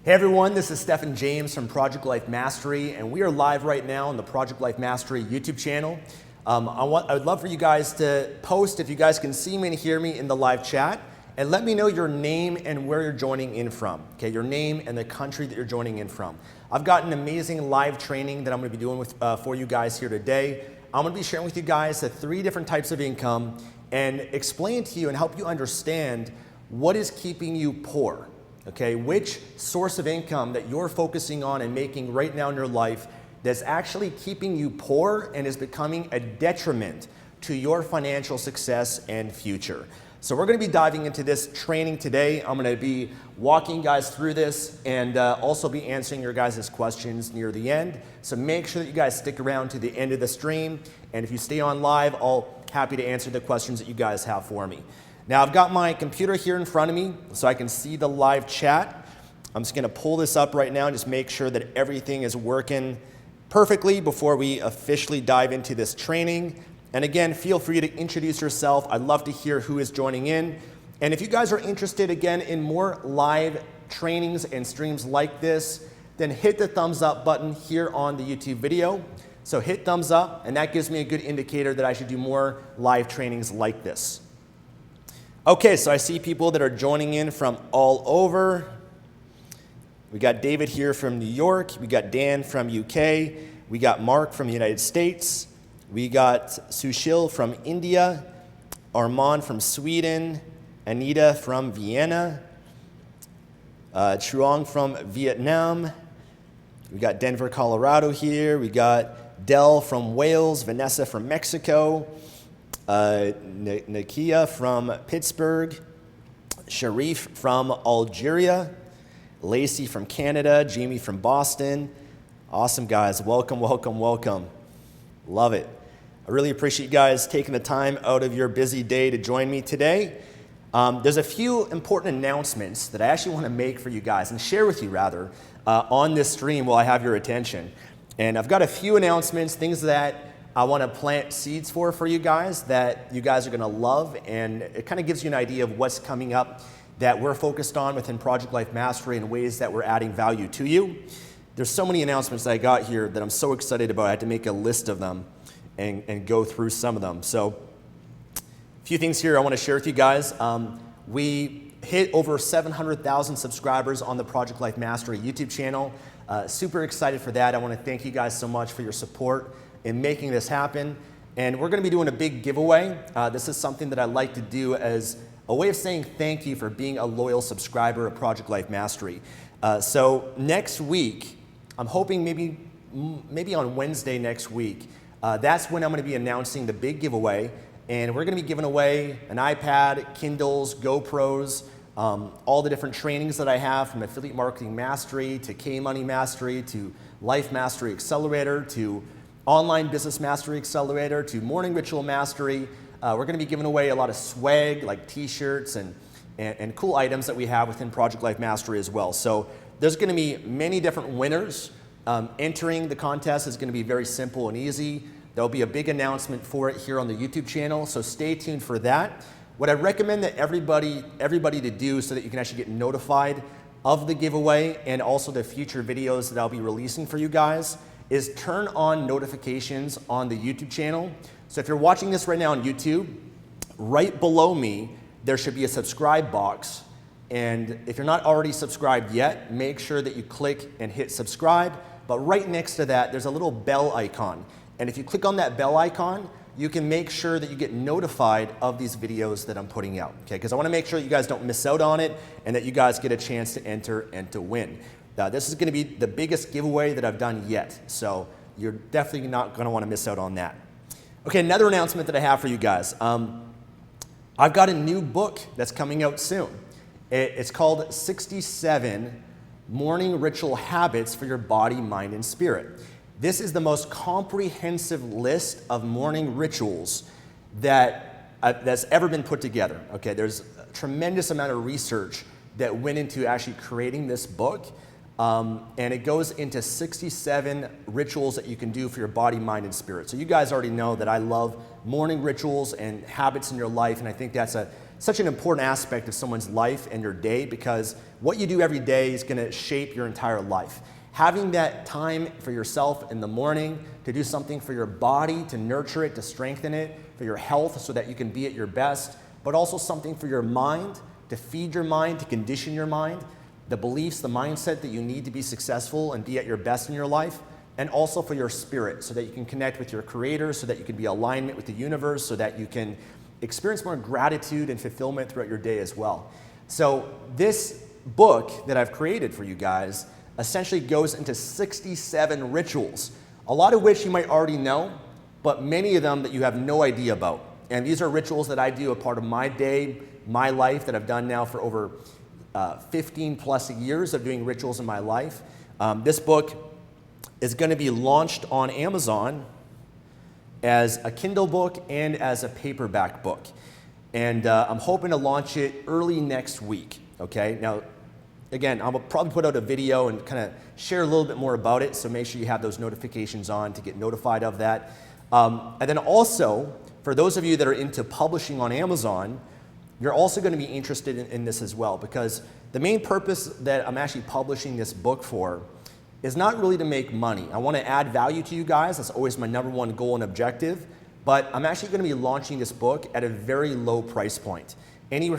Hey everyone, this is Stephen James from Project Life Mastery, and we are live right now on the Project Life Mastery YouTube channel. I would love for you guys to post if you guys can see me and hear me in the live chat, and let me know your name and where you're joining in from. Okay, your name and the country that you're joining in from. I've got an amazing live training that I'm going to be doing for you guys here today. I'm going to be sharing with you guys the 3 different types of income and explain to you and help you understand what is keeping you poor. Okay, which source of income that you're focusing on and making right now in your life that's actually keeping you poor and is becoming a detriment to your financial success and future. So we're going to be diving into this training today. I'm going to be walking you guys through this and also be answering your guys' questions near the end. So make sure that you guys stick around to the end of the stream. And if you stay on live, I'll happy to answer the questions that you guys have for me. Now I've got my computer here in front of me so I can see the live chat. I'm just going to pull this up right now and just make sure that everything is working perfectly before we officially dive into this training. And again, feel free to introduce yourself. I'd love to hear who is joining in. And if you guys are interested again in more live trainings and streams like this, then hit the thumbs up button here on the YouTube video. So hit thumbs up, and that gives me a good indicator that I should do more live trainings like this. Okay, so I see people that are joining in from all over. We got David here from New York. We got Dan from UK. We got Mark from the United States. We got Sushil from India. Armand from Sweden. Anita from Vienna. Truong from Vietnam. We got Denver, Colorado here. We got Del from Wales. Vanessa from Mexico. Nakia from Pittsburgh, Sharif from Algeria, Lacey from Canada, Jamie from Boston. Awesome, guys. Welcome, welcome, welcome. Love it. I really appreciate you guys taking the time out of your busy day to join me today. There's a few important announcements that I actually want to make for you guys and share with you rather on this stream while I have your attention. And I've got a few announcements, things that I want to plant seeds for you guys that you guys are going to love, and it kind of gives you an idea of what's coming up that we're focused on within Project Life Mastery and ways that we're adding value to you. There's so many announcements that I got here that I'm so excited about. I had to make a list of them and go through some of them. So a few things here I want to share with you guys. We hit over 700,000 subscribers on the Project Life Mastery YouTube channel. Super excited for that. I want to thank you guys so much for your support in making this happen. And we're going to be doing a big giveaway. This is something that I like to do as a way of saying thank you for being a loyal subscriber of Project Life Mastery. So next week, I'm hoping maybe on Wednesday next week, that's when I'm going to be announcing the big giveaway. And we're going to be giving away an iPad, Kindles, GoPros, all the different trainings that I have, from Affiliate Marketing Mastery to K-Money Mastery to Life Mastery Accelerator to Online Business Mastery Accelerator to Morning Ritual Mastery. We're going to be giving away a lot of swag like t-shirts and cool items that we have within Project Life Mastery as well. So there's going to be many different winners. Entering the contest is going to be very simple and easy. There'll be a big announcement for it here on the YouTube channel, so stay tuned for that. What I recommend that everybody to do so that you can actually get notified of the giveaway and also the future videos that I'll be releasing for you guys is turn on notifications on the YouTube channel. So if you're watching this right now on YouTube, right below me, there should be a subscribe box. And if you're not already subscribed yet, make sure that you click and hit subscribe. But right next to that, there's a little bell icon. And if you click on that bell icon, you can make sure that you get notified of these videos that I'm putting out. Okay? Because I want to make sure you guys don't miss out on it and that you guys get a chance to enter and to win. This is going to be the biggest giveaway that I've done yet, so you're definitely not going to want to miss out on that. Okay, another announcement that I have for you guys. I've got a new book that's coming out soon. It's called 67 Morning Ritual Habits for Your Body, Mind, and Spirit. This is the most comprehensive list of morning rituals that's ever been put together. Okay, there's a tremendous amount of research that went into actually creating this book. And it goes into 67 rituals that you can do for your body, mind, and spirit. So you guys already know that I love morning rituals and habits in your life, and I think that's a such an important aspect of someone's life and your day, because what you do every day is going to shape your entire life. Having that time for yourself in the morning to do something for your body, to nurture it, to strengthen it, for your health so that you can be at your best, but also something for your mind, to feed your mind, to condition your mind, the beliefs, the mindset that you need to be successful and be at your best in your life, and also for your spirit so that you can connect with your creator, so that you can be in alignment with the universe, so that you can experience more gratitude and fulfillment throughout your day as well. So this book that I've created for you guys essentially goes into 67 rituals, a lot of which you might already know, but many of them that you have no idea about. And these are rituals that I do a part of my day, my life, that I've done now for over 15 plus years of doing rituals in my life. This book is going to be launched on Amazon as a Kindle book and as a paperback book. And I'm hoping to launch it early next week, okay? Now, again, I'll probably put out a video and kind of share a little bit more about it, so make sure you have those notifications on to get notified of that. And then also, for those of you that are into publishing on Amazon, you're also going to be interested in this as well, because the main purpose that I'm actually publishing this book for is not really to make money. I want to add value to you guys. That's always my number one goal and objective. But I'm actually going to be launching this book at a very low price point, anywhere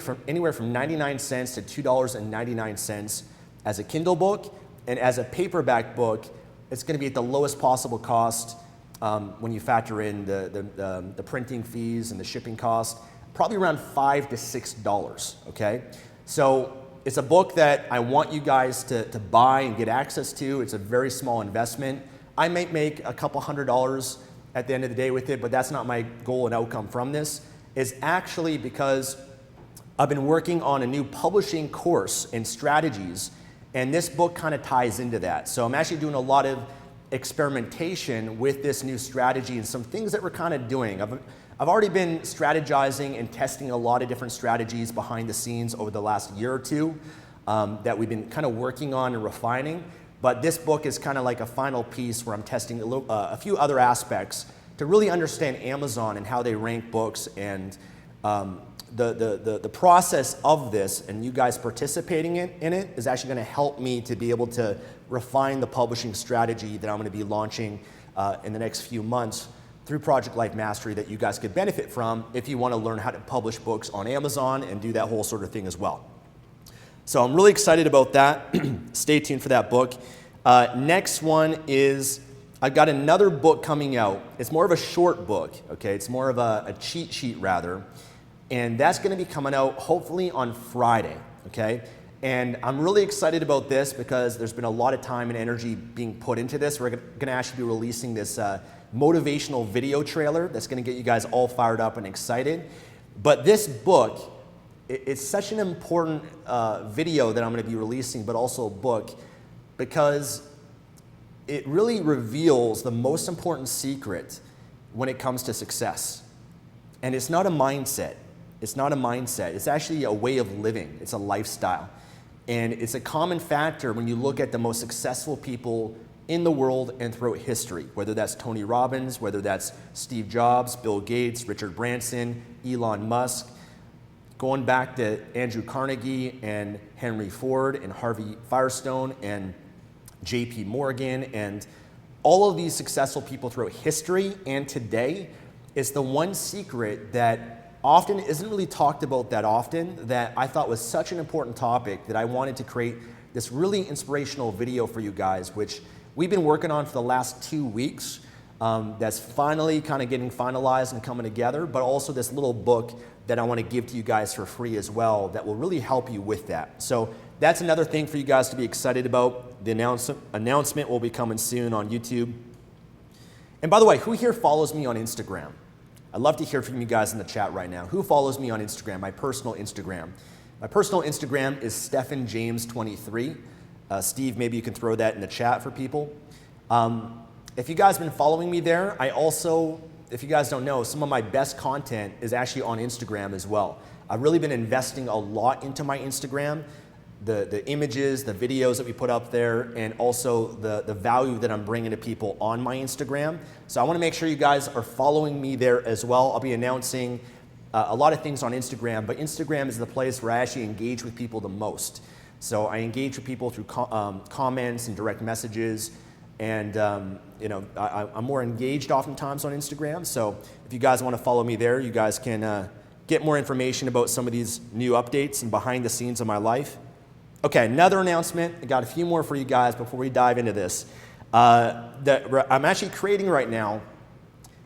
from 99 cents to $2.99 as a Kindle book, and as a paperback book, it's going to be at the lowest possible cost when you factor in the printing fees and the shipping cost, probably around $5 to $6. Okay, so it's a book that I want you guys to buy and get access to. It's a very small investment. I might make a couple $100 at the end of the day with it, but that's not my goal and outcome from this. It's actually because I've been working on a new publishing course and strategies, and this book kind of ties into that. So I'm actually doing a lot of experimentation with this new strategy and some things that we're kind of doing. I've already been strategizing and testing a lot of different strategies behind the scenes over the last year or two that we've been kind of working on and refining. But this book is kind of like a final piece where I'm testing a few other aspects to really understand Amazon and how they rank books, and the process of this and you guys participating in it is actually going to help me to be able to refine the publishing strategy that I'm going to be launching in the next few months through Project Life Mastery, that you guys could benefit from if you want to learn how to publish books on Amazon and do that whole sort of thing as well. So I'm really excited about that. Stay tuned for that book. Next one is, I've got another book coming out. It's more of a short book, okay? It's more of a cheat sheet rather. And that's going to be coming out hopefully on Friday, okay? And I'm really excited about this because there's been a lot of time and energy being put into this. We're going to actually be releasing this motivational video trailer that's going to get you guys all fired up and excited. But this book, it's such an important video that I'm going to be releasing, but also a book, because it really reveals the most important secret when it comes to success. And it's not a mindset. It's not a mindset. It's actually a way of living. It's a lifestyle. And it's a common factor when you look at the most successful people in the world and throughout history, whether that's Tony Robbins, whether that's Steve Jobs, Bill Gates, Richard Branson, Elon Musk, going back to Andrew Carnegie and Henry Ford and Harvey Firestone and JP Morgan, and all of these successful people throughout history and today. It's the one secret that often isn't really talked about that often, that I thought was such an important topic that I wanted to create this really inspirational video for you guys, which we've been working on for the last 2 weeks. That's finally kind of getting finalized and coming together, but also this little book that I want to give to you guys for free as well that will really help you with that. So that's another thing for you guys to be excited about. The announcement will be coming soon on YouTube. And by the way, who here follows me on Instagram? I'd love to hear from you guys in the chat right now. Who follows me on Instagram, my personal Instagram? My personal Instagram is StephenJames23. Steve, maybe you can throw that in the chat for people. If you guys have been following me there, I also, if you guys don't know, some of my best content is actually on Instagram as well. I've really been investing a lot into my Instagram, the images, the videos that we put up there, and also the value that I'm bringing to people on my Instagram. So I want to make sure you guys are following me there as well. I'll be announcing a lot of things on Instagram, but Instagram is the place where I actually engage with people the most. So I engage with people through comments and direct messages, and I'm more engaged oftentimes on Instagram. So if you guys want to follow me there, you guys can get more information about some of these new updates and behind the scenes of my life. Okay, another announcement. I got a few more for you guys before we dive into this. I'm actually creating right now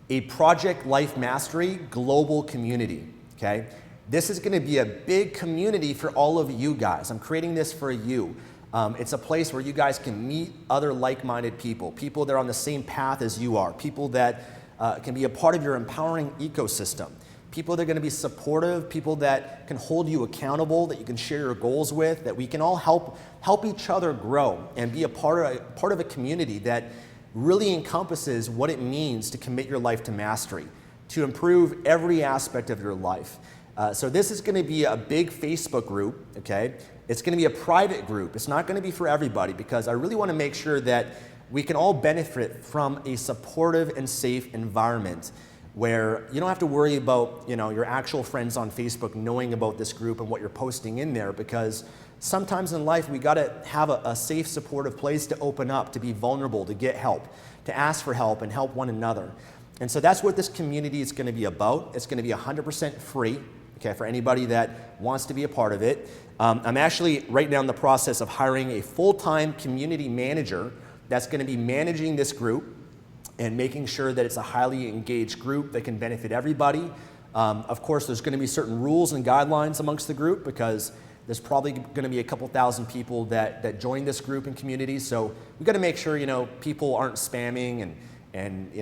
a Project Life Mastery global community, okay? This is gonna be a big community for all of you guys. I'm creating this for you. It's a place where you guys can meet other like-minded people that are on the same path as you are, people that can be a part of your empowering ecosystem, people that are gonna be supportive, people that can hold you accountable, that you can share your goals with, that we can all help each other grow and be a part of a community that really encompasses what it means to commit your life to mastery, to improve every aspect of your life. So this is gonna be a big Facebook group, okay? It's gonna be a private group. It's not gonna be for everybody because I really wanna make sure that we can all benefit from a supportive and safe environment where you don't have to worry about your actual friends on Facebook knowing about this group and what you're posting in there, because sometimes in life we gotta have a safe, supportive place to open up, to be vulnerable, to get help, to ask for help and help one another. And so that's what this community is gonna be about. It's gonna be 100% free, okay, for anybody that wants to be a part of it. I'm actually right now in the process of hiring a full-time community manager that's gonna be managing this group and making sure that it's a highly engaged group that can benefit everybody. Of course, there's gonna be certain rules and guidelines amongst the group because there's probably gonna be a couple thousand people that join this group and community. So we gotta make sure people aren't spamming and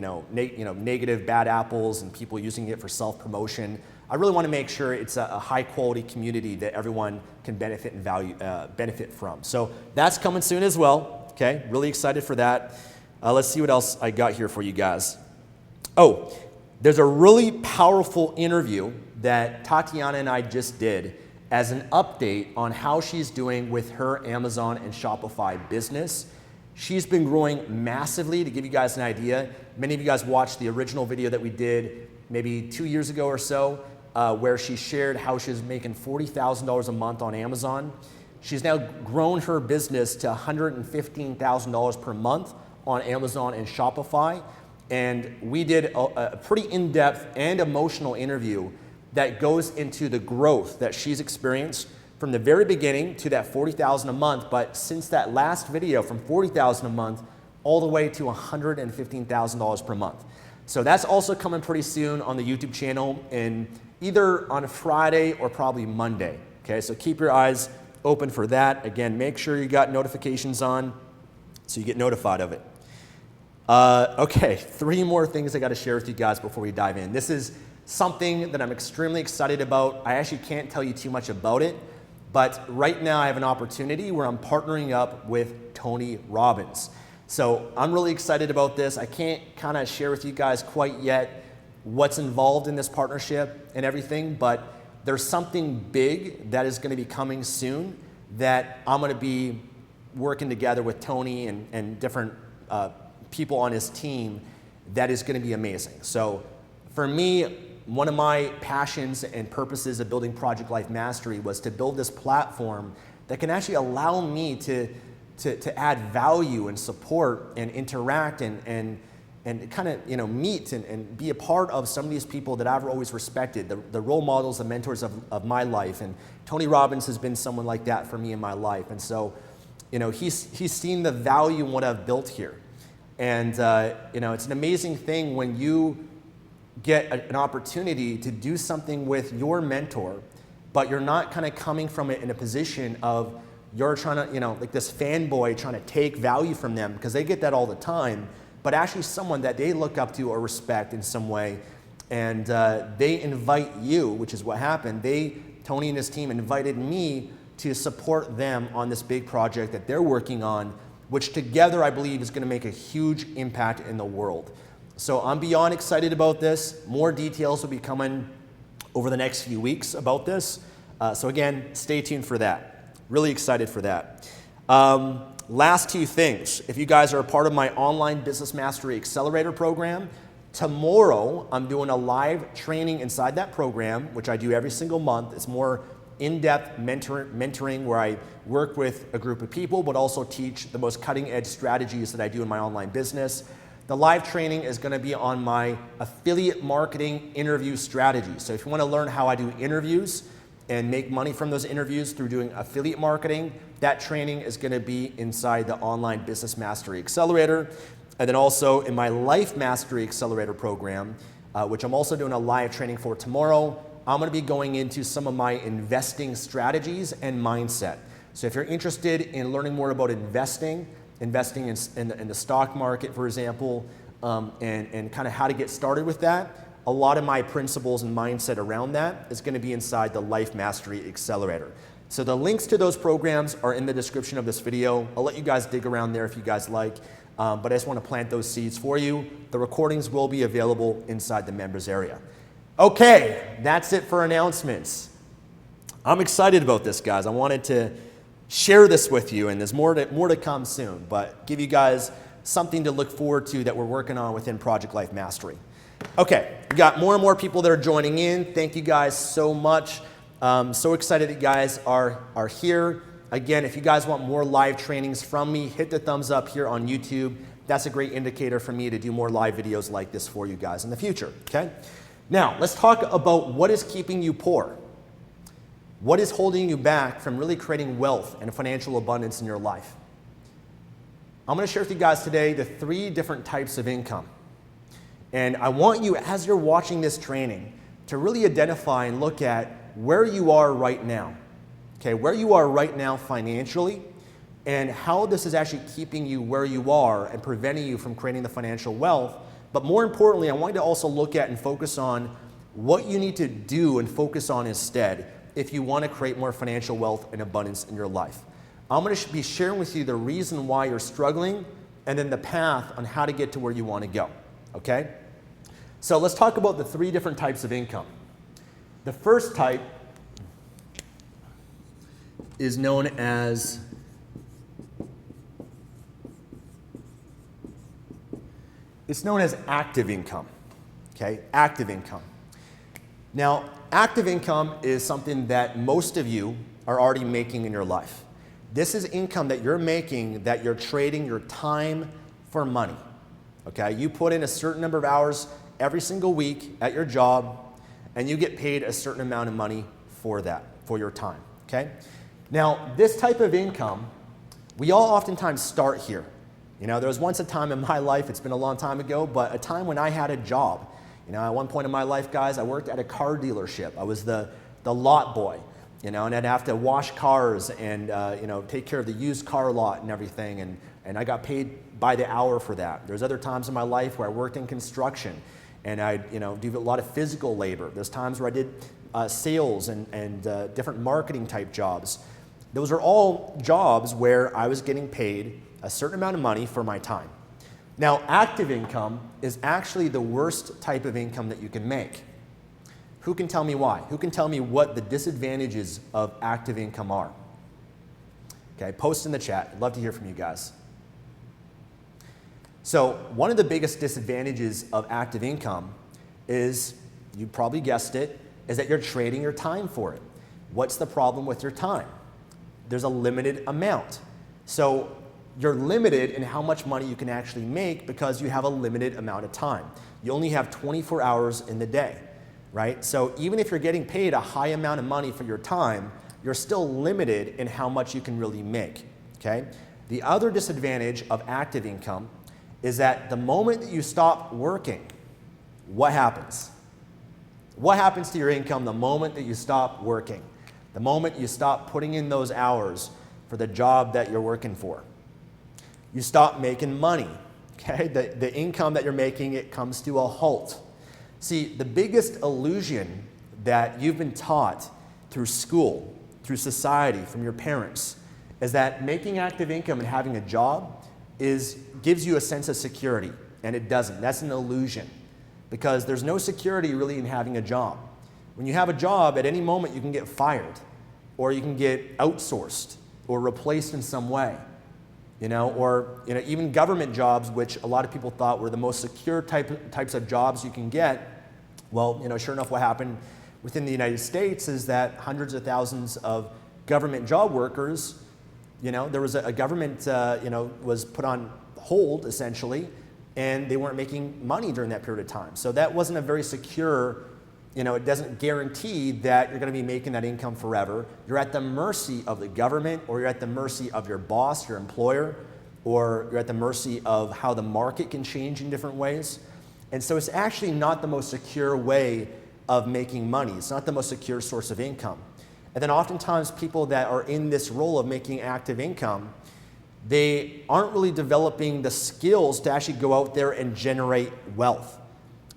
negative bad apples and people using it for self-promotion. I really wanna make sure it's a high quality community that everyone can benefit and benefit from. So that's coming soon as well, okay? Really excited for that. Let's see what else I got here for you guys. Oh, there's a really powerful interview that Tatiana and I just did as an update on how she's doing with her Amazon and Shopify business. She's been growing massively. To give you guys an idea, many of you guys watched the original video that we did maybe 2 years ago or so, where she shared how she's making $40,000 a month on Amazon. She's now grown her business to $115,000 per month on Amazon and Shopify. And we did a pretty in-depth and emotional interview that goes into the growth that she's experienced from the very beginning to that $40,000 a month, but since that last video from $40,000 a month all the way to $115,000 per month. So that's also coming pretty soon on the YouTube channel, and either on Friday or probably Monday. Okay, so keep your eyes open for that. Again, make sure you got notifications on so you get notified of it. Okay, 3 more things I got to share with you guys before we dive in. This is something that I'm extremely excited about. I actually can't tell you too much about it, but right now I have an opportunity where I'm partnering up with Tony Robbins. So I'm really excited about this. I can't kind of share with you guys quite yet what's involved in this partnership and everything, but there's something big that is going to be coming soon that I'm going to be working together with Tony and different people on his team that is going to be amazing. So for me, one of my passions and purposes of building Project Life Mastery was to build this platform that can actually allow me to add value and support and interact and kind of meet and be a part of some of these people that I've always respected, the role models, the mentors of my life. And Tony Robbins has been someone like that for me in my life. And so he's seen the value in what I've built here. And it's an amazing thing when you get an opportunity to do something with your mentor, but you're not kind of coming from it in a position of you're trying to, like this fanboy trying to take value from them, because they get that all the time, but actually someone that they look up to or respect in some way. And they invite you, which is what happened. Tony and his team invited me to support them on this big project that they're working on, which together I believe is going to make a huge impact in the world. So I'm beyond excited about this. More details will be coming over the next few weeks about this. So again, stay tuned for that. Really excited for that. Last 2 things. If you guys are a part of my online Business Mastery Accelerator program, Tomorrow, I'm doing a live training inside that program, which I do every single month. It's more in-depth mentoring where I work with a group of people, but also teach the most cutting-edge strategies that I do in my online business. The live training is going to be on my affiliate marketing interview strategy. So if you want to learn how I do interviews and make money from those interviews through doing affiliate marketing, that training is going to be inside the Online Business Mastery Accelerator. And then also in my Life Mastery Accelerator program, which I'm also doing a live training for tomorrow, I'm going to be going into some of my investing strategies and mindset. So if you're interested in learning more about investing in the stock market, for example, and kind of how to get started with that, a lot of my principles and mindset around that is going to be inside the Life Mastery Accelerator. So the links to those programs are in the description of this video. I'll let you guys dig around there if you guys like, but I just want to plant those seeds for you. The recordings will be available inside the members area. Okay, that's it for announcements. I'm excited about this, guys. I wanted to share this with you, and there's more to come soon, but give you guys something to look forward to that we're working on within Project Life Mastery. Okay, we got more and more people that are joining in. Thank you guys so much. So excited that you guys are here. Again, if you guys want more live trainings from me, hit the thumbs up here on YouTube. That's a great indicator for me to do more live videos like this for you guys in the future, okay? Now, let's talk about what is keeping you poor. What is holding you back from really creating wealth and financial abundance in your life? I'm going to share with you guys today the 3 different types of income. And I want you, as you're watching this training, to really identify and look at where you are right now. Okay, where you are right now financially, and how this is actually keeping you where you are and preventing you from creating the financial wealth. But more importantly, I want you to also look at and focus on what you need to do and focus on instead if you want to create more financial wealth and abundance in your life. I'm going to be sharing with you the reason why you're struggling and then the path on how to get to where you want to go, okay? So let's talk about the 3 different types of income. The first type is known as active income, okay? Active income. Now, active income is something that most of you are already making in your life. This is income that you're making that you're trading your time for money, okay? You put in a certain number of hours every single week at your job, and you get paid a certain amount of money for that, for your time, okay? Now, this type of income, we all oftentimes start here. You know, there was once a time in my life, it's been a long time ago, but a time when I had a job. You know, at one point in my life, guys, I worked at a car dealership. I was the lot boy, you know, and I'd have to wash cars and, you know, take care of the used car lot and everything, and I got paid by the hour for that. There's other times in my life where I worked in construction, and I'd, you know, do a lot of physical labor. There's times where I did sales and different marketing type jobs. Those are all jobs where I was getting paid a certain amount of money for my time. Now, active income is actually the worst type of income that you can make. Who can tell me why? Who can tell me what the disadvantages of active income are? Okay, post in the chat. I'd love to hear from you guys. So one of the biggest disadvantages of active income is, you probably guessed it, is that you're trading your time for it. What's the problem with your time? There's a limited amount. So you're limited in how much money you can actually make because you have a limited amount of time. You only have 24 hours in the day, right? So even if you're getting paid a high amount of money for your time, you're still limited in how much you can really make, okay? The other disadvantage of active income is that the moment that you stop working, what happens? What happens to your income the moment that you stop working? The moment you stop putting in those hours for the job that you're working for? You stop making money, okay? The income that you're making, it comes to a halt. See, the biggest illusion that you've been taught through school, through society, from your parents, is that making active income and having a job gives you a sense of security, and it doesn't. That's an illusion, because there's no security really in having a job. When you have a job, at any moment you can get fired, or you can get outsourced, or replaced in some way. or even government jobs, which a lot of people thought were the most secure types of jobs you can get. Well, sure enough, what happened within the United States is that hundreds of thousands of government job workers, there was a government, was put on hold essentially, and they weren't making money during that period of time. So that wasn't a very secure, it doesn't guarantee that you're going to be making that income forever. You're at the mercy of the government, or you're at the mercy of your boss, your employer, or you're at the mercy of how the market can change in different ways. And so it's actually not the most secure way of making money. It's not the most secure source of income. And then oftentimes people that are in this role of making active income, they aren't really developing the skills to actually go out there and generate wealth.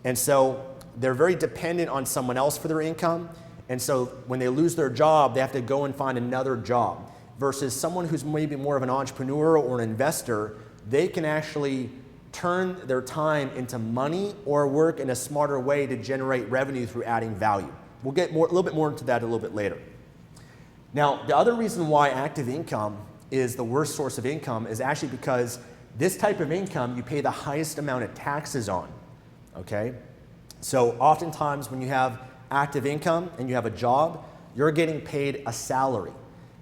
And so they're very dependent on someone else for their income. And so when they lose their job, they have to go and find another job. Versus someone who's maybe more of an entrepreneur or an investor, they can actually turn their time into money or work in a smarter way to generate revenue through adding value. We'll get a little bit more into that a little bit later. Now, the other reason why active income is the worst source of income is actually because this type of income you pay the highest amount of taxes on, okay? So oftentimes when you have active income and you have a job, you're getting paid a salary.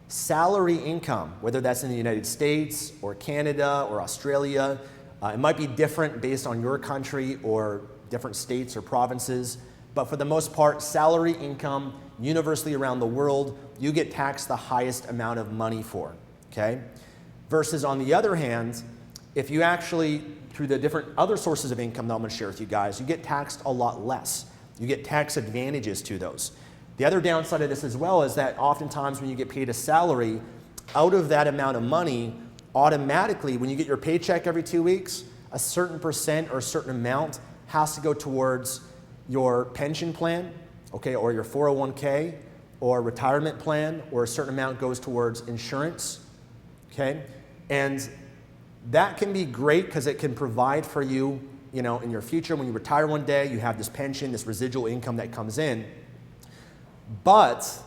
Salary income, whether that's in the United States or Canada or Australia, it might be different based on your country or different states or provinces, but for the most part, salary income universally around the world, you get taxed the highest amount of money for, okay? Versus on the other hand, if you actually, through the different other sources of income that I'm going to share with you guys, you get taxed a lot less. You get tax advantages to those. The other downside of this as well is that oftentimes when you get paid a salary, out of that amount of money, automatically when you get your paycheck every 2 weeks, a certain percent or a certain amount has to go towards your pension plan, okay, or your 401k, or retirement plan, or a certain amount goes towards insurance, okay? And that can be great because it can provide for you, in your future when you retire one day, you have this pension, this residual income that comes in. But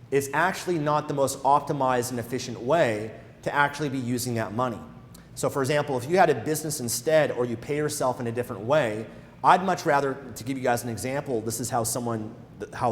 it's actually not the most optimized and efficient way to actually be using that money. So for example, if you had a business instead, or you pay yourself in a different way, I'd much rather, to give you guys an example, this is how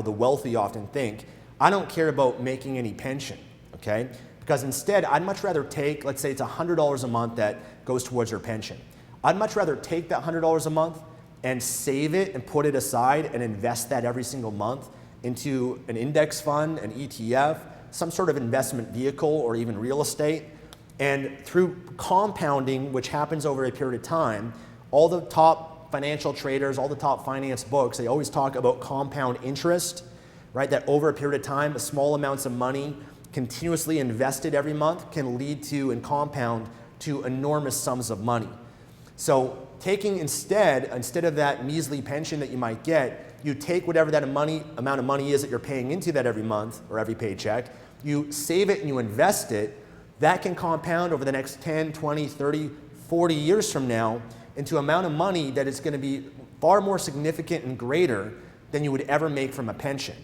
the wealthy often think, I don't care about making any pension, okay? Because instead, I'd much rather take, let's say it's $100 a month that goes towards your pension. I'd much rather take that $100 a month and save it and put it aside and invest that every single month into an index fund, an ETF, some sort of investment vehicle, or even real estate. And through compounding, which happens over a period of time, all the top financial traders, all the top finance books, they always talk about compound interest, right? That over a period of time, small amounts of money continuously invested every month can lead to and compound to enormous sums of money. So taking instead of that measly pension that you might get, you take whatever that amount of money is that you're paying into that every month or every paycheck, you save it and you invest it, that can compound over the next 10, 20, 30, 40 years from now into an amount of money that is going to be far more significant and greater than you would ever make from a pension.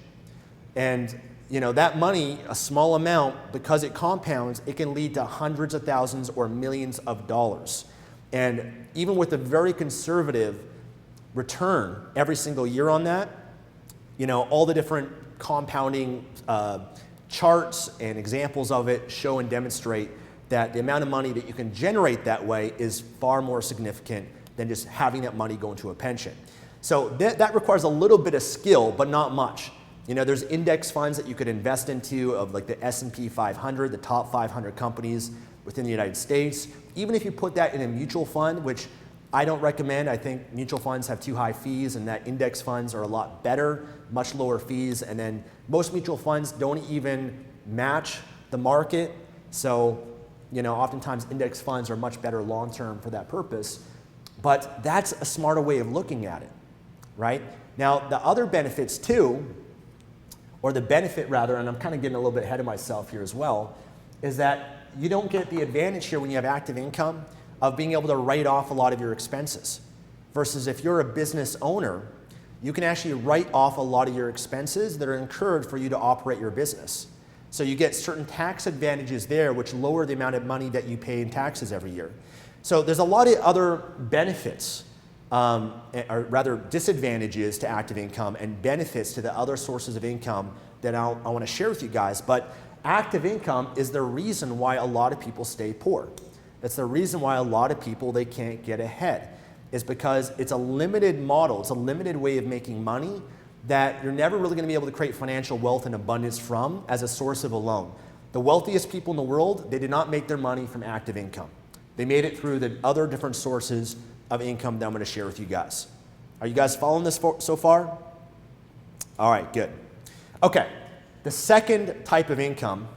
And that money, a small amount, because it compounds, it can lead to hundreds of thousands or millions of dollars. And even with a very conservative return every single year on that, all the different compounding charts and examples of it show and demonstrate that the amount of money that you can generate that way is far more significant than just having that money go into a pension. So that requires a little bit of skill, but not much. There's index funds that you could invest into of like the S&P 500, the top 500 companies within the United States. Even if you put that in a mutual fund, which I don't recommend. I think mutual funds have too high fees, and that index funds are a lot better, much lower fees. And then most mutual funds don't even match the market. So, oftentimes index funds are much better long-term for that purpose. But that's a smarter way of looking at it, right? Now, the other benefits too, or the benefit rather, and I'm kind of getting a little bit ahead of myself here as well, is that you don't get the advantage here when you have active income of being able to write off a lot of your expenses. Versus if you're a business owner, you can actually write off a lot of your expenses that are incurred for you to operate your business. So you get certain tax advantages there, which lower the amount of money that you pay in taxes every year. So there's a lot of other benefits, or rather disadvantages to active income and benefits to the other sources of income that I want to share with you guys. But active income is the reason why a lot of people stay poor. It's the reason why a lot of people, they can't get ahead. Is because it's a limited model, it's a limited way of making money that you're never really going to be able to create financial wealth and abundance from as a source of a loan. The wealthiest people in the world, they did not make their money from active income. They made it through the other different sources of income that I'm going to share with you guys. Are you guys following this so far? All right, good. Okay, the second type of income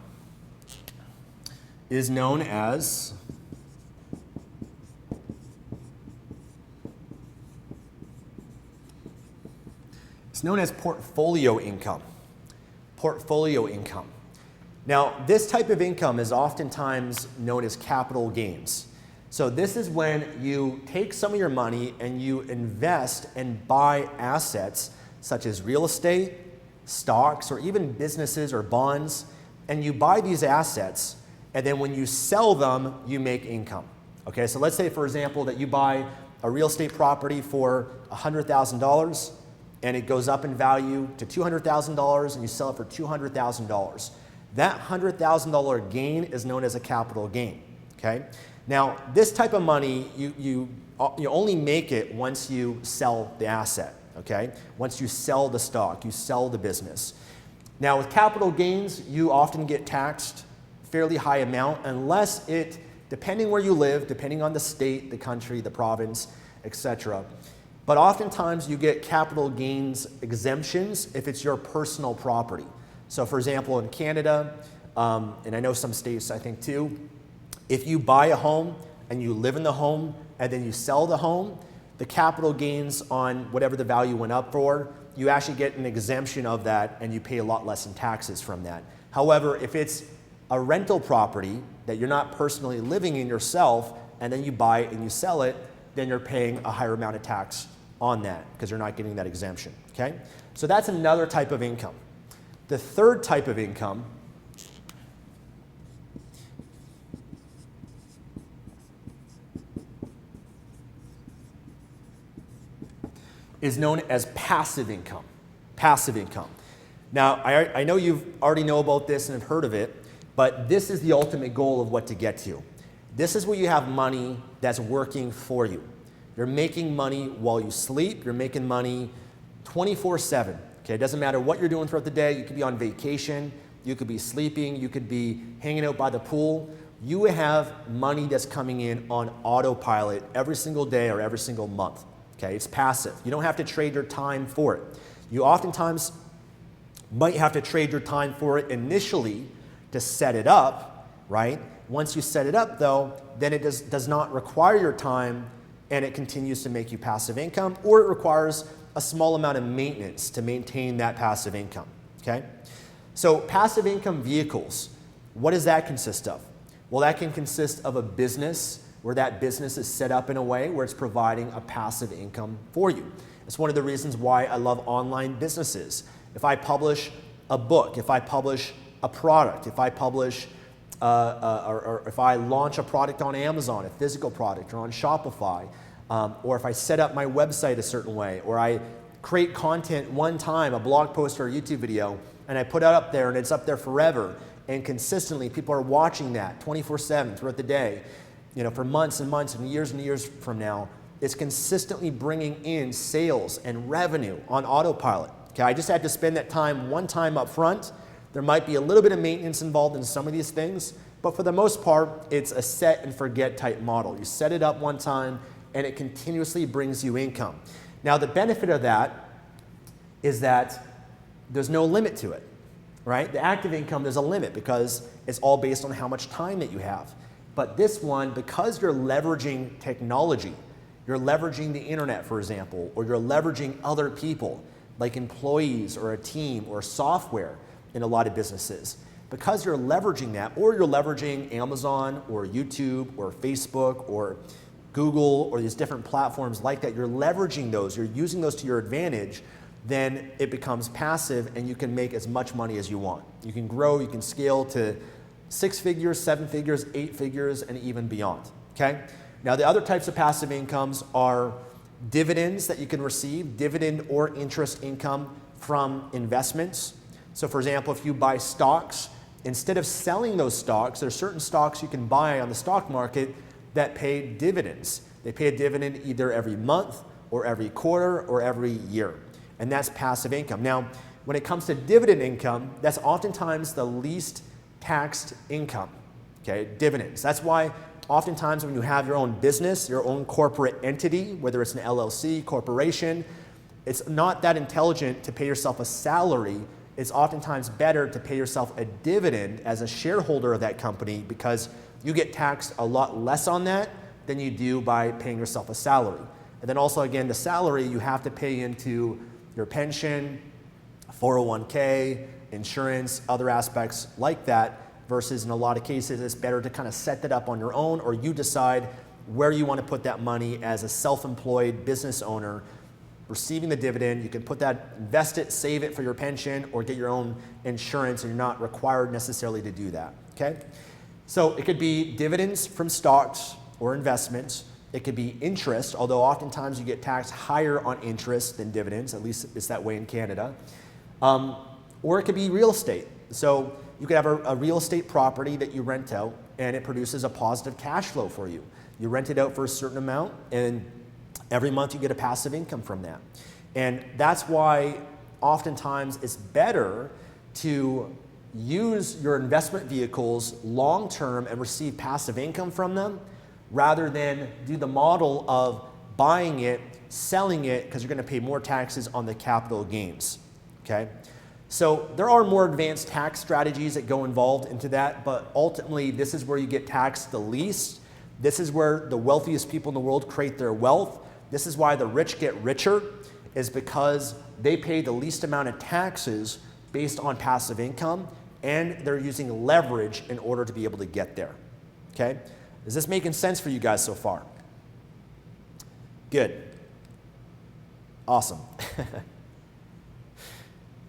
is known as portfolio income. Portfolio income. Now, this type of income is oftentimes known as capital gains. So this is when you take some of your money and you invest and buy assets such as real estate, stocks, or even businesses or bonds, and you buy these assets, and then when you sell them, you make income. Okay, so let's say, for example, that you buy a real estate property for $100,000, and it goes up in value to $200,000, and you sell it for $200,000. That $100,000 gain is known as a capital gain, okay? Now, this type of money, you only make it once you sell the asset, okay? Once you sell the stock, you sell the business. Now, with capital gains, you often get taxed fairly high amount unless it, depending where you live, depending on the state, the country, the province, etc. But oftentimes you get capital gains exemptions if it's your personal property. So for example, in Canada, and I know some states I think too, if you buy a home and you live in the home and then you sell the home, the capital gains on whatever the value went up for, you actually get an exemption of that and you pay a lot less in taxes from that. However, if it's a rental property that you're not personally living in yourself and then you buy it and you sell it, then you're paying a higher amount of tax on that because you're not getting that exemption, okay? So that's another type of income. The third type of income is known as passive income. Passive income. Now, I know you already know about this and have heard of it, but this is the ultimate goal of what to get to. This is where you have money that's working for you. You're making money while you sleep. You're making money 24/7. Okay, it doesn't matter what you're doing throughout the day. You could be on vacation. You could be sleeping. You could be hanging out by the pool. You have money that's coming in on autopilot every single day or every single month. Okay, it's passive. You don't have to trade your time for it. You oftentimes might have to trade your time for it initially to set it up, right? Once you set it up though, then it does not require your time and it continues to make you passive income, or it requires a small amount of maintenance to maintain that passive income, okay? So passive income vehicles, what does that consist of? Well, that can consist of a business where that business is set up in a way where it's providing a passive income for you. It's one of the reasons why I love online businesses. If I publish a book, if I publish a product, if I publish or if I launch a product on Amazon, a physical product, or on Shopify, or if I set up my website a certain way, or I create content one time, a blog post or a YouTube video, and I put it up there and it's up there forever, and consistently people are watching that 24/7 throughout the day, for months and months and years from now, it's consistently bringing in sales and revenue on autopilot. Okay, I just had to spend that time one time up front. There might be a little bit of maintenance involved in some of these things, but for the most part, it's a set and forget type model. You set it up one time and it continuously brings you income. Now, the benefit of that is that there's no limit to it, right? The active income, there's a limit because it's all based on how much time that you have. But this one, because you're leveraging technology, you're leveraging the internet, for example, or you're leveraging other people, like employees or a team or software in a lot of businesses. Because you're leveraging that, or you're leveraging Amazon or YouTube or Facebook or Google or these different platforms like that, you're leveraging those, you're using those to your advantage, then it becomes passive and you can make as much money as you want. You can grow, you can scale to 6 figures, 7 figures, 8 figures, and even beyond, okay? Now the other types of passive incomes are dividends that you can receive, dividend or interest income from investments. So for example, if you buy stocks, instead of selling those stocks, there are certain stocks you can buy on the stock market that pay dividends. They pay a dividend either every month or every quarter or every year. And that's passive income. Now, when it comes to dividend income, that's oftentimes the least taxed income, okay, dividends. That's why oftentimes when you have your own business, your own corporate entity, whether it's an LLC, corporation, it's not that intelligent to pay yourself a salary. It's oftentimes better to pay yourself a dividend as a shareholder of that company because you get taxed a lot less on that than you do by paying yourself a salary. And then also, again, the salary you have to pay into your pension, 401k, insurance, other aspects like that, versus in a lot of cases, it's better to kind of set that up on your own, or you decide where you want to put that money as a self-employed business owner, receiving the dividend. You can put that, invest it, save it for your pension, or get your own insurance, and you're not required necessarily to do that, okay? So it could be dividends from stocks or investments. It could be interest, although oftentimes you get taxed higher on interest than dividends, at least it's that way in Canada. Or it could be real estate. So you could have a real estate property that you rent out and it produces a positive cash flow for you. You rent it out for a certain amount and every month you get a passive income from that. And that's why oftentimes it's better to use your investment vehicles long-term and receive passive income from them rather than do the model of buying it, selling it, because you're going to pay more taxes on the capital gains, okay? So there are more advanced tax strategies that go involved into that, but ultimately this is where you get taxed the least. This is where the wealthiest people in the world create their wealth. This is why the rich get richer, is because they pay the least amount of taxes based on passive income, and they're using leverage in order to be able to get there, okay? Is this making sense for you guys so far? Good. Awesome.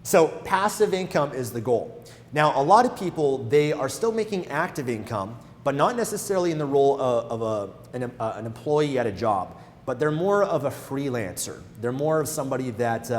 So passive income is the goal. Now, a lot of people, they are still making active income, but not necessarily in the role of an employee at a job, but they're more of a freelancer. They're more of somebody that,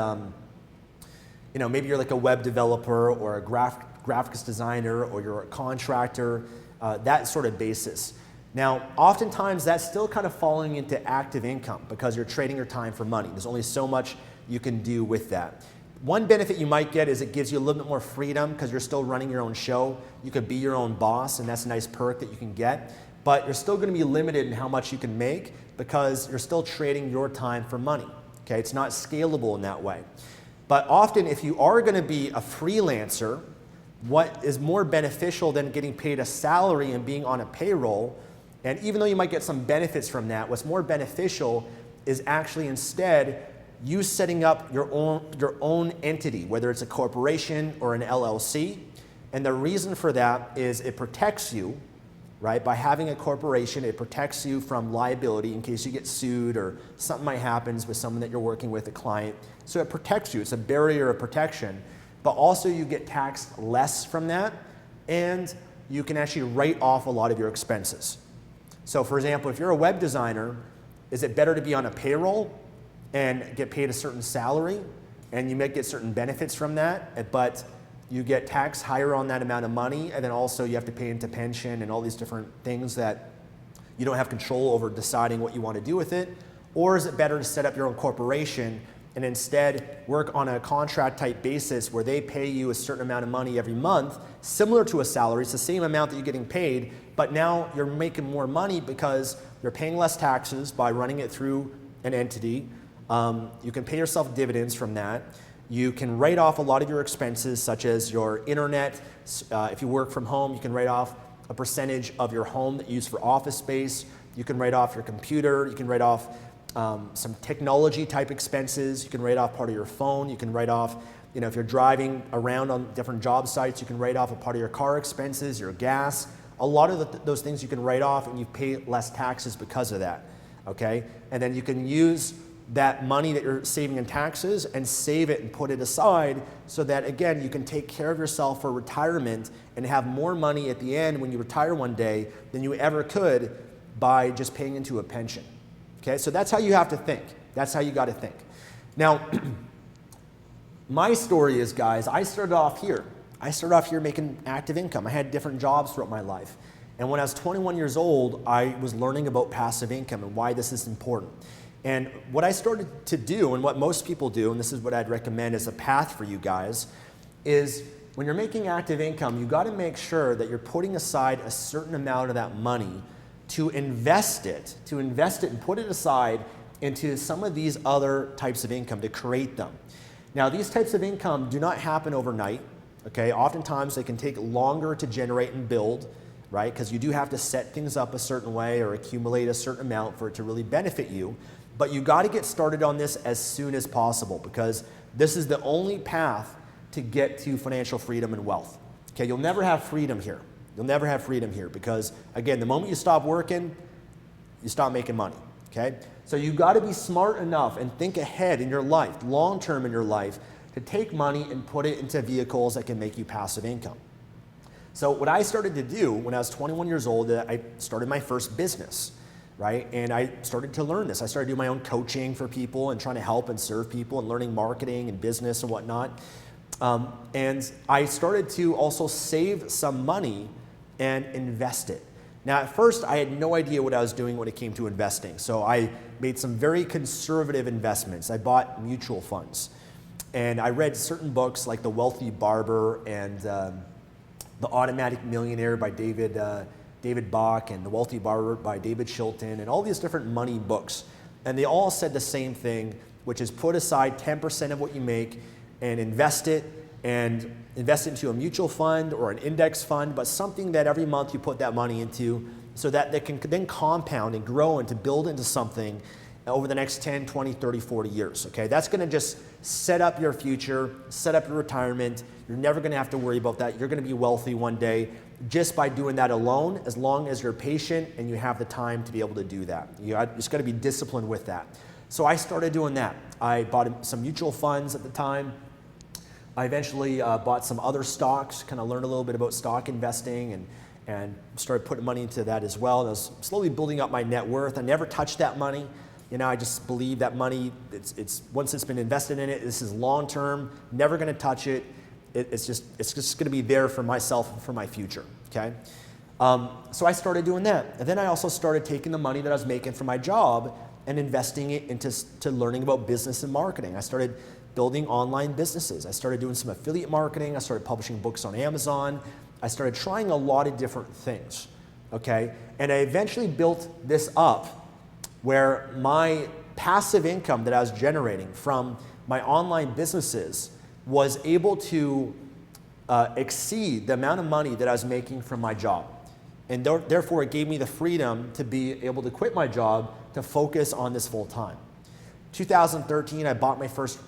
maybe you're like a web developer or a graphics designer, or you're a contractor, that sort of basis. Now, oftentimes that's still kind of falling into active income because you're trading your time for money. There's only so much you can do with that. One benefit you might get is it gives you a little bit more freedom because you're still running your own show. You could be your own boss, and that's a nice perk that you can get. But you're still going to be limited in how much you can make because you're still trading your time for money. Okay, it's not scalable in that way. But often, if you are going to be a freelancer, what is more beneficial than getting paid a salary and being on a payroll, and even though you might get some benefits from that, what's more beneficial is actually instead you setting up your own entity, whether it's a corporation or an LLC. And the reason for that is it protects you, right? By having a corporation, it protects you from liability in case you get sued or something might happen with someone that you're working with, a client. So it protects you. It's a barrier of protection. But also you get taxed less from that, and you can actually write off a lot of your expenses. So for example, if you're a web designer, is it better to be on a payroll and get paid a certain salary, and you may get certain benefits from that, but you get taxed higher on that amount of money, and then also you have to pay into pension and all these different things that you don't have control over deciding what you want to do with it? Or is it better to set up your own corporation and instead work on a contract type basis where they pay you a certain amount of money every month, similar to a salary? It's the same amount that you're getting paid, but now you're making more money because you're paying less taxes by running it through an entity. You can pay yourself dividends from that. You can write off a lot of your expenses, such as your internet. If you work from home, you can write off a percentage of your home that you use for office space. You can write off your computer. You can write off some technology type expenses. You can write off part of your phone. You can write off, if you're driving around on different job sites, you can write off a part of your car expenses, your gas. A lot of those things you can write off, and you pay less taxes because of that, okay? And then you can use that money that you're saving in taxes and save it and put it aside so that, again, you can take care of yourself for retirement and have more money at the end when you retire one day than you ever could by just paying into a pension. Okay, so that's how you have to think. That's how you got to think. Now, my story is, guys, I started off here. I started off here making active income. I had different jobs throughout my life. And when I was 21 years old, I was learning about passive income and why this is important. And what I started to do, and what most people do, and this is what I'd recommend as a path for you guys, is when you're making active income, you got to make sure that you're putting aside a certain amount of that money to invest it and put it aside into some of these other types of income to create them. Now, these types of income do not happen overnight, okay? Oftentimes, they can take longer to generate and build, right? Because you do have to set things up a certain way or accumulate a certain amount for it to really benefit you. But you got to get started on this as soon as possible because this is the only path to get to financial freedom and wealth. Okay, you'll never have freedom here. You'll never have freedom here because, again, the moment you stop working, you stop making money, okay? So you got to be smart enough and think ahead in your life, long term in your life, to take money and put it into vehicles that can make you passive income. So what I started to do when I was 21 years old, I started my first business. Right? And I started to learn this. I started doing my own coaching for people and trying to help and serve people and learning marketing and business and whatnot. And I started to also save some money and invest it. Now, at first, I had no idea what I was doing when it came to investing. So I made some very conservative investments. I bought mutual funds. And I read certain books like The Wealthy Barber and The Automatic Millionaire by David Bach and The Wealthy Barber by David Chilton and all these different money books. And they all said the same thing, which is put aside 10% of what you make and invest it into a mutual fund or an index fund, but something that every month you put that money into so that they can then compound and grow and to build into something over the next 10, 20, 30, 40 years, okay? That's gonna just set up your future, set up your retirement. You're never gonna have to worry about that. You're gonna be wealthy one day just by doing that alone, as long as you're patient and you have the time to be able to do that. You just gotta be disciplined with that. So I started doing that. I bought some mutual funds at the time. I eventually bought some other stocks, kind of learned a little bit about stock investing and started putting money into that as well. And I was slowly building up my net worth. I never touched that money. You know, I just believe that money, it's once it's been invested in it, this is long term, never gonna touch it. It's just gonna be there for myself and for my future, okay? So I started doing that. And then I also started taking the money that I was making from my job and investing it into learning about business and marketing. I started building online businesses. I started doing some affiliate marketing. I started publishing books on Amazon. I started trying a lot of different things, okay? And I eventually built this up where my passive income that I was generating from my online businesses was able to exceed the amount of money that I was making from my job. And therefore, it gave me the freedom to be able to quit my job to focus on this full time. 2013, I bought my first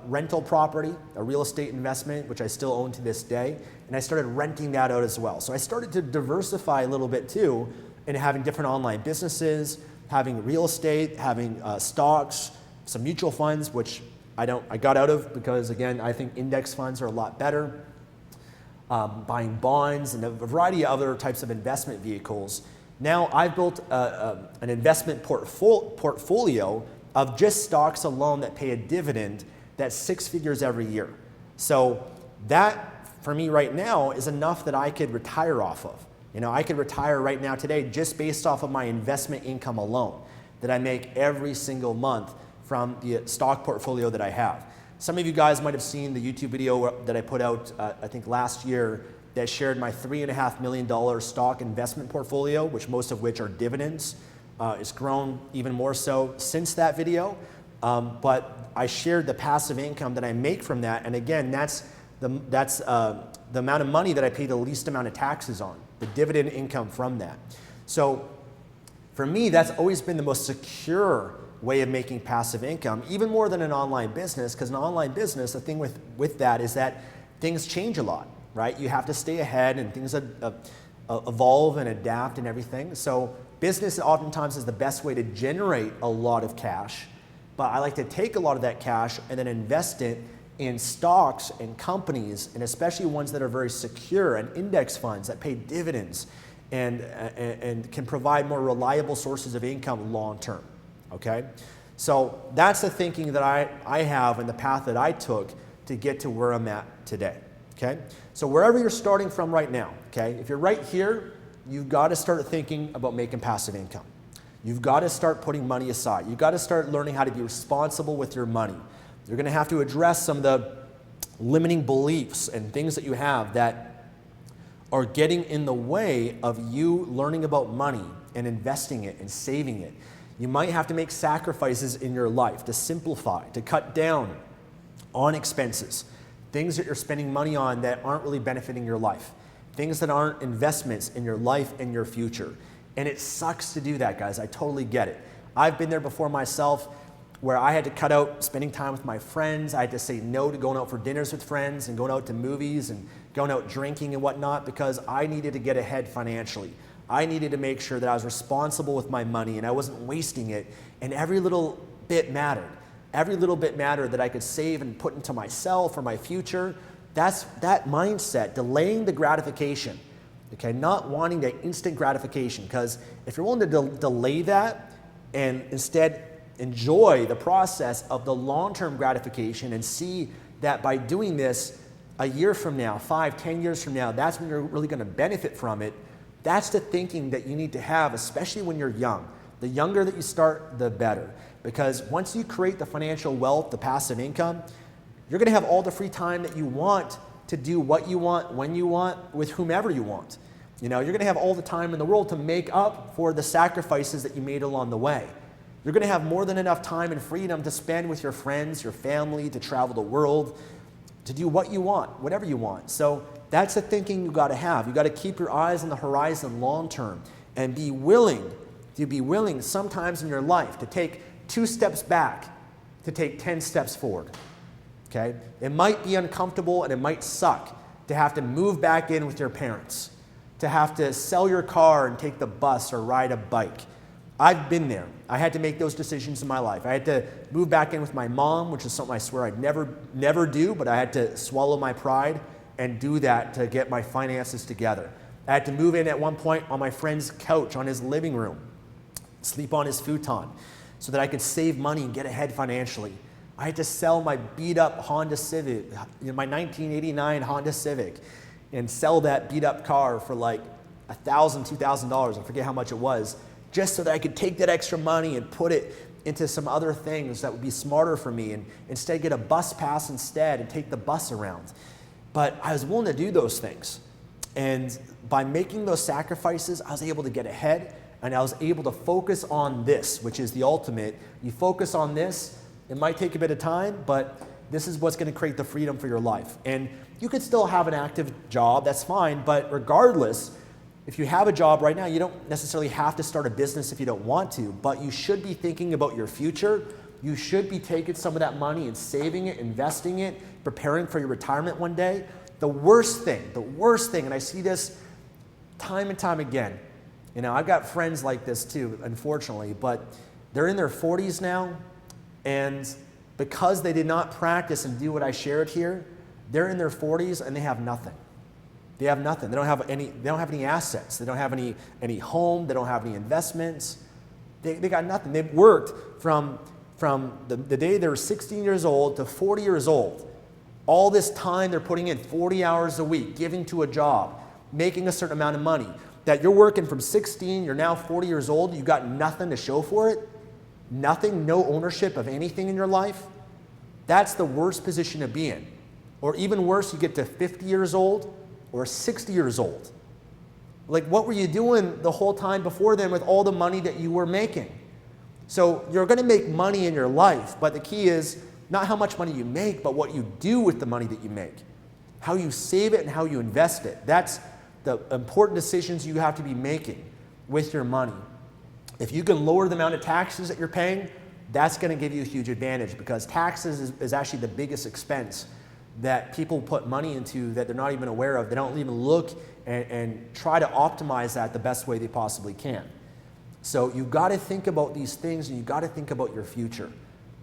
rental property, a real estate investment, which I still own to this day, and I started renting that out as well. So I started to diversify a little bit too, in having different online businesses, having real estate, having stocks, some mutual funds, which I got out of because, again, I think index funds are a lot better. Buying bonds and a variety of other types of investment vehicles. Now I've built an investment portfolio of just stocks alone that pay a dividend that's 6 figures every year. So that, for me right now, is enough that I could retire off of. You know, I could retire right now today just based off of my investment income alone that I make every single month from the stock portfolio that I have. Some of you guys might have seen the YouTube video that I put out, I think last year, that shared my $3.5 million stock investment portfolio, which most of which are dividends. It's grown even more so since that video, but I shared the passive income that I make from that, and again, that's the amount of money that I pay the least amount of taxes on, the dividend income from that. So for me, that's always been the most secure way of making passive income, even more than an online business, because an online business, the thing with that is that things change a lot, right? You have to stay ahead and things evolve and adapt and everything. So business oftentimes is the best way to generate a lot of cash but I like to take a lot of that cash and then invest it in stocks and companies, and especially ones that are very secure, and index funds that pay dividends and can provide more reliable sources of income long term, okay? So that's the thinking that I have and the path that I took to get to where I'm at today, okay? So wherever you're starting from right now, okay, if you're right here, you've got to start thinking about making passive income. You've got to start putting money aside. You've got to start learning how to be responsible with your money. You're going to have to address some of the limiting beliefs and things that you have that are getting in the way of you learning about money and investing it and saving it. You might have to make sacrifices in your life to simplify, to cut down on expenses, things that you're spending money on that aren't really benefiting your life, things that aren't investments in your life and your future. And it sucks to do that, guys. I totally get it. I've been there before myself, where I had to cut out spending time with my friends. I had to say no to going out for dinners with friends and going out to movies and going out drinking and whatnot, because I needed to get ahead financially. I needed to make sure that I was responsible with my money and I wasn't wasting it. And every little bit mattered. Every little bit mattered that I could save and put into myself or my future. That's that mindset, delaying the gratification, okay? Not wanting the instant gratification, because if you're willing to delay that and instead enjoy the process of the long-term gratification and see that by doing this a year from now, 5, 10 years from now, that's when you're really going to benefit from it. That's the thinking that you need to have, especially when you're young. The younger that you start, the better. Because once you create the financial wealth, the passive income, you're going to have all the free time that you want to do what you want, when you want, with whomever you want. You know, you're going to have all the time in the world to make up for the sacrifices that you made along the way. You're going to have more than enough time and freedom to spend with your friends, your family, to travel the world, to do what you want, whatever you want. So that's the thinking you've got to have. You've got to keep your eyes on the horizon long term and be willing sometimes in your life to take 2 steps back to take 10 steps forward, okay? It might be uncomfortable and it might suck to have to move back in with your parents, to have to sell your car and take the bus or ride a bike. I've been there. I had to make those decisions in my life. I had to move back in with my mom, which is something I swear I'd never do, but I had to swallow my pride and do that to get my finances together. I had to move in at one point on my friend's couch on his living room, sleep on his futon, so that I could save money and get ahead financially. I had to sell my beat up Honda Civic, my 1989 Honda Civic, and sell that beat up car for like $1,000, $2,000, I forget how much it was, just so that I could take that extra money and put it into some other things that would be smarter for me, and instead get a bus pass instead and take the bus around. But I was willing to do those things. And by making those sacrifices, I was able to get ahead, and I was able to focus on this, which is the ultimate. You focus on this, it might take a bit of time, but this is what's going to create the freedom for your life. And you could still have an active job, that's fine, but regardless, if you have a job right now, you don't necessarily have to start a business if you don't want to, but you should be thinking about your future. You should be taking some of that money and saving it, investing it, preparing for your retirement one day. The worst thing, and I see this time and time again, you know, I've got friends like this too, unfortunately, but they're in their 40s now, and because they did not practice and do what I shared here, they're in their 40s and they have nothing. They have nothing. They don't have any assets. They don't have any home. They don't have any investments. They got nothing. They've worked from the day they were 16 years old to 40 years old. All this time they're putting in 40 hours a week, giving to a job, making a certain amount of money. That you're working from 16, you're now 40 years old, you've got nothing to show for it. Nothing, no ownership of anything in your life. That's the worst position to be in. Or even worse, you get to 50 years old or 60 years old. Like, what were you doing the whole time before then with all the money that you were making? So you're going to make money in your life, but the key is not how much money you make, but what you do with the money that you make. How you save it and how you invest it. That's the important decisions you have to be making with your money. If you can lower the amount of taxes that you're paying, that's going to give you a huge advantage, because taxes is actually the biggest expense that people put money into that they're not even aware of. They don't even look and try to optimize that the best way they possibly can. So you've got to think about these things, and you've got to think about your future.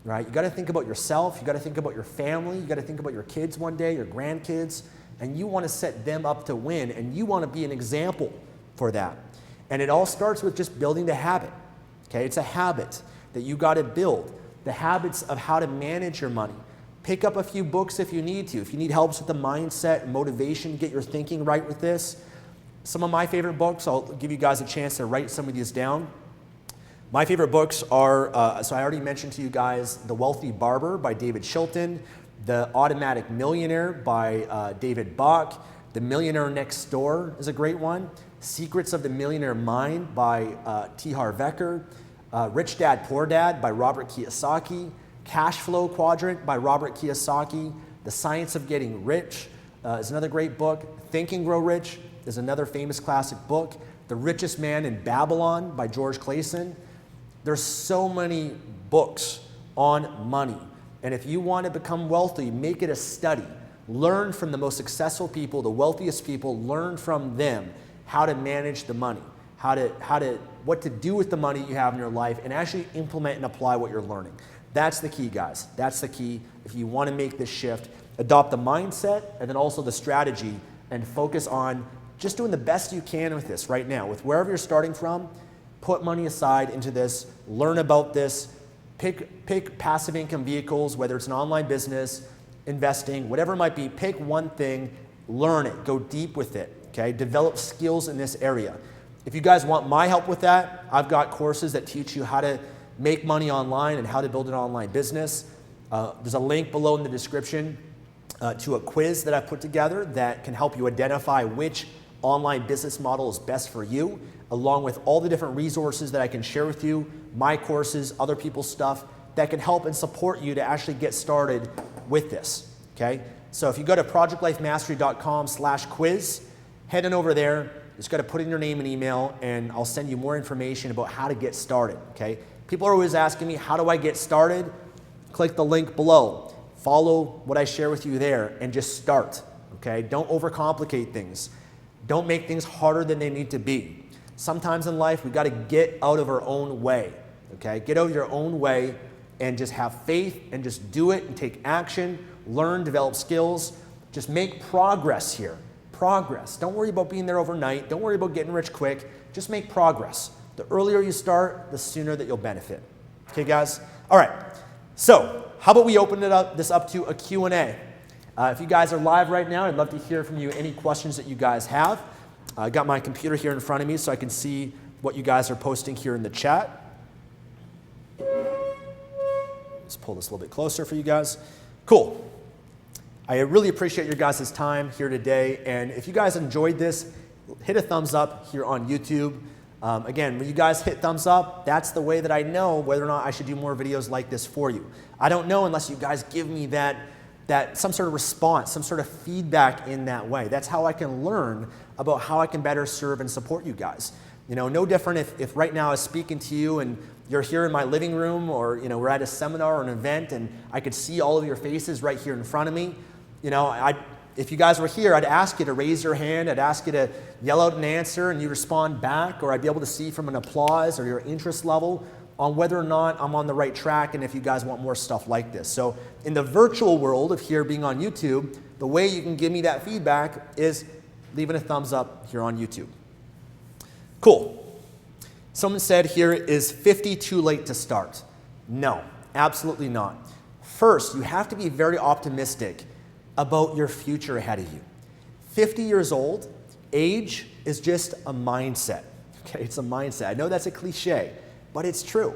right? You got to think about yourself. You got to think about your family. You got to think about your kids one day, your grandkids, and you want to set them up to win, and you want to be an example for that. And it all starts with just building the habit, okay? It's a habit that you got to build, the habits of how to manage your money. Pick up a few books if you need to. If you need help with the mindset and motivation, get your thinking right with this. Some of my favorite books, I'll give you guys a chance to write some of these down. My favorite books are, so I already mentioned to you guys, The Wealthy Barber by David Chilton, The Automatic Millionaire by David Bach, The Millionaire Next Door is a great one, Secrets of the Millionaire Mind by T. Harv Eker, Rich Dad, Poor Dad by Robert Kiyosaki, Cash Flow Quadrant by Robert Kiyosaki, The Science of Getting Rich is another great book, Think and Grow Rich is another famous classic book, The Richest Man in Babylon by George Clason. There's so many books on money. And if you want to become wealthy, make it a study. Learn from the most successful people, the wealthiest people, learn from them how to manage the money, what to do with the money you have in your life, and actually implement and apply what you're learning. That's the key, guys. That's the key. If you want to make this shift, adopt the mindset and then also the strategy and focus on just doing the best you can with this right now. With wherever you're starting from, put money aside into this, learn about this, pick passive income vehicles, whether it's an online business, investing, whatever it might be, pick one thing, learn it, go deep with it, okay? Develop skills in this area. If you guys want my help with that, I've got courses that teach you how to make money online and how to build an online business. There's a link below in the description to a quiz that I've put together that can help you identify which online business model is best for you, along with all the different resources that I can share with you, my courses, other people's stuff that can help and support you to actually get started with this, okay? So if you go to projectlifemastery.com/quiz, head on over there, just got to put in your name and email, and I'll send you more information about how to get started, okay? People are always asking me, how do I get started? Click the link below. Follow what I share with you there and just start, okay? Don't overcomplicate things. Don't make things harder than they need to be. Sometimes in life, we got to get out of our own way, okay? Get out of your own way and just have faith and just do it and take action, learn, develop skills. Just make progress here. Progress. Don't worry about being there overnight. Don't worry about getting rich quick. Just make progress. The earlier you start, the sooner that you'll benefit. Okay, guys? All right. So how about we open this up to a Q&A? If you guys are live right now, I'd love to hear from you any questions that you guys have. I got my computer here in front of me so I can see what you guys are posting here in the chat. Let's pull this a little bit closer for you guys. Cool. I really appreciate your guys' time here today. And if you guys enjoyed this, hit a thumbs up here on YouTube. Again, when you guys hit thumbs up, that's the way that I know whether or not I should do more videos like this for you. I don't know unless you guys give me that some sort of response, some sort of feedback in that way. That's how I can learn about how I can better serve and support you guys. You know, no different if right now I was speaking to you and you're here in my living room, or you know, we're at a seminar or an event and I could see all of your faces right here in front of me. You know, if you guys were here, I'd ask you to raise your hand, I'd ask you to yell out an answer and you respond back, or I'd be able to see from an applause or your interest level on whether or not I'm on the right track and if you guys want more stuff like this. So in the virtual world of here being on YouTube, the way you can give me that feedback is leaving a thumbs up here on YouTube. Cool. Someone said here, is 50 too late to start? No, absolutely not. First, you have to be very optimistic about your future ahead of you. 50 years old, age is just a mindset. Okay, it's a mindset. I know that's a cliche, but it's true.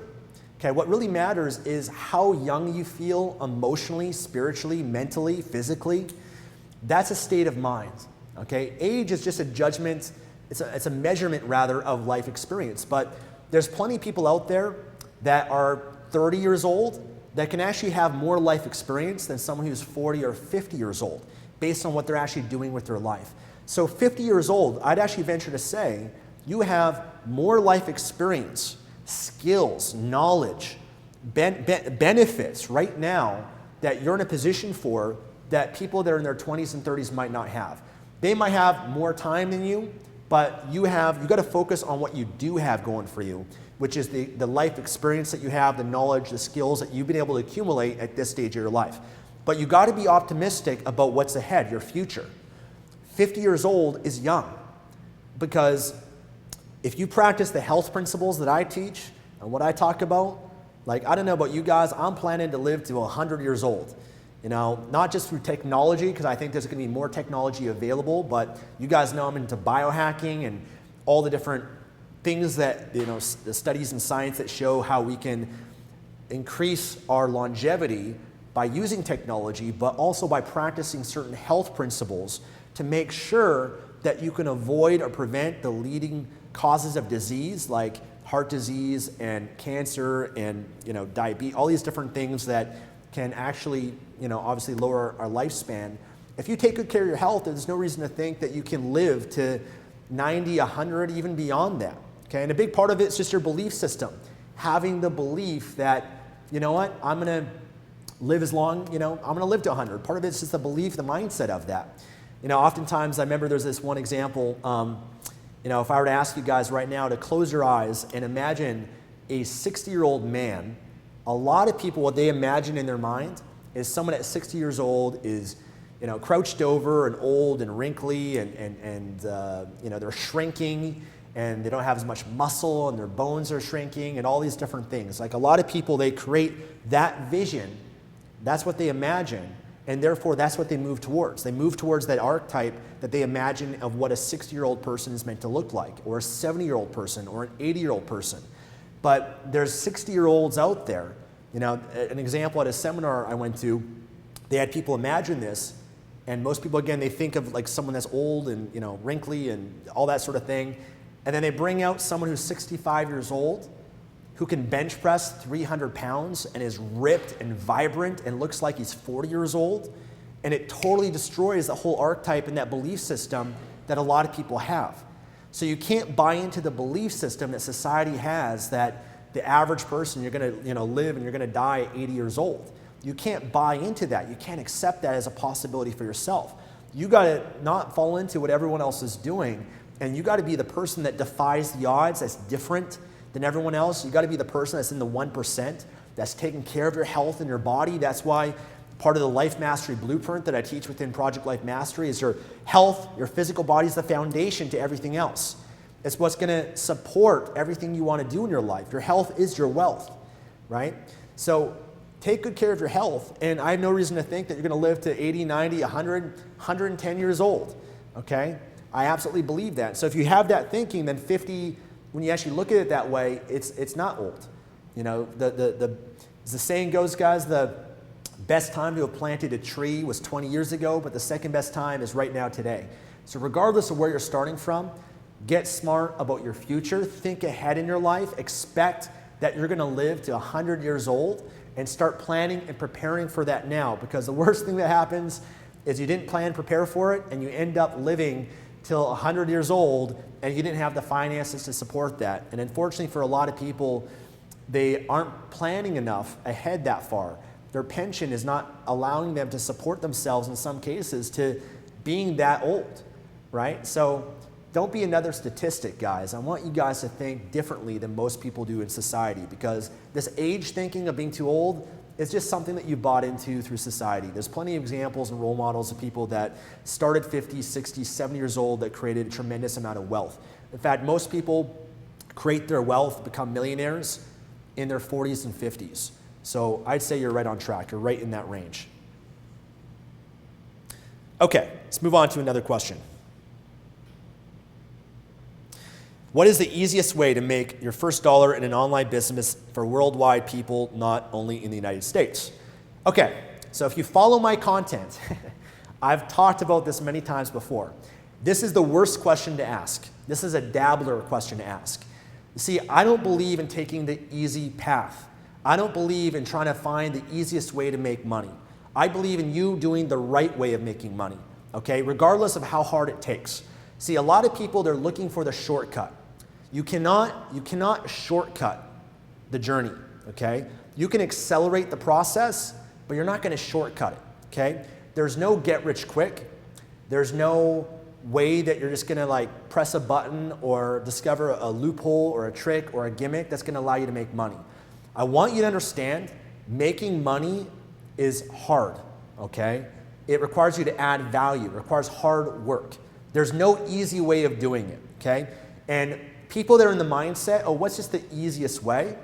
Okay, what really matters is how young you feel emotionally, spiritually, mentally, physically. That's a state of mind. Okay, age is just a judgment. It's a measurement rather of life experience. But there's plenty of people out there that are 30 years old that can actually have more life experience than someone who's 40 or 50 years old based on what they're actually doing with their life. So 50 years old, I'd actually venture to say you have more life experience, skills, knowledge, benefits right now that you're in a position for that people that are in their 20s and 30s might not have. They might have more time than you, but you got to focus on what you do have going for you which is the life experience that you have, the knowledge, the skills that you've been able to accumulate at this stage of your life. But you got to be optimistic about what's ahead, your future. 50 years old is young, because if you practice the health principles that I teach and what I talk about, like, I don't know about you guys, I'm planning to live to 100 years old. You know, not just through technology, because I think there's going to be more technology available, but you guys know I'm into biohacking and all the different things that, you know, the studies in science that show how we can increase our longevity by using technology, but also by practicing certain health principles to make sure that you can avoid or prevent the leading causes of disease, like heart disease and cancer and, you know, diabetes, all these different things that can actually, you know, obviously lower our lifespan. If you take good care of your health, there's no reason to think that you can live to 90, 100, even beyond that. Okay, and a big part of it is just your belief system. Having the belief that, you know what, I'm going to live as long, you know, I'm going to live to 100. Part of it's just the belief, the mindset of that. You know, oftentimes I remember there's this one example, you know, if I were to ask you guys right now to close your eyes and imagine a 60-year-old man, a lot of people, what they imagine in their mind is someone at 60 years old is, you know, crouched over and old and wrinkly and you know, they're shrinking and they don't have as much muscle and their bones are shrinking and all these different things. Like, a lot of people, they create that vision. That's what they imagine, and therefore that's what they move towards. They move towards that archetype that they imagine of what a 60-year-old person is meant to look like, or a 70-year-old person, or an 80-year-old person. But there's 60-year-olds out there. You know, an example at a seminar I went to, they had people imagine this, and most people, again, they think of like someone that's old and, you know, wrinkly and all that sort of thing, and then they bring out someone who's 65 years old, who can bench press 300 pounds and is ripped and vibrant and looks like he's 40 years old, and it totally destroys the whole archetype and that belief system that a lot of people have. So you can't buy into the belief system that society has that the average person, you're going to, you know, live and you're going to die at 80 years old. You can't buy into that. You can't accept that as a possibility for yourself. You got to not fall into what everyone else is doing, and you got to be the person that defies the odds, that's different than everyone else. You got to be the person that's in the 1%, that's taking care of your health and your body. That's why part of the Life Mastery Blueprint that I teach within Project Life Mastery is your health, your physical body is the foundation to everything else. It's what's going to support everything you want to do in your life. Your health is your wealth, right? So take good care of your health, and I have no reason to think that you're going to live to 80, 90, 100, 110 years old, okay? I absolutely believe that. So if you have that thinking, then 50, when you actually look at it that way, it's not old. You know, as the saying goes, guys, the best time to have planted a tree was 20 years ago, but the second best time is right now today. So regardless of where you're starting from, get smart about your future, think ahead in your life, expect that you're going to live to 100 years old, and start planning and preparing for that now, because the worst thing that happens is you didn't plan, prepare for it, and you end up living till 100 years old, and you didn't have the finances to support that. And unfortunately for a lot of people, they aren't planning enough ahead that far. Their pension is not allowing them to support themselves in some cases to being that old, right? So don't be another statistic, guys. I want you guys to think differently than most people do in society, because this age thinking of being too old is just something that you bought into through society. There's plenty of examples and role models of people that started 50, 60, 70 years old that created a tremendous amount of wealth. In fact, most people create their wealth, become millionaires in their 40s and 50s. So I'd say you're right on track. You're right in that range. Okay, let's move on to another question. What is the easiest way to make your first dollar in an online business for worldwide people, not only in the United States? Okay, so if you follow my content, I've talked about this many times before. This is the worst question to ask. This is a dabbler question to ask. You see, I don't believe in taking the easy path. I don't believe in trying to find the easiest way to make money. I believe in you doing the right way of making money, okay, regardless of how hard it takes. See, a lot of people, they're looking for the shortcut. You cannot shortcut the journey, okay? You can accelerate the process, but you're not going to shortcut it, okay? There's no get rich quick. There's no way that you're just gonna like press a button or discover a loophole or a trick or a gimmick that's gonna allow you to make money. I want you to understand making money is hard, okay? It requires you to add value, it requires hard work. There's no easy way of doing it, okay? And people that are in the mindset, oh, what's just the easiest way?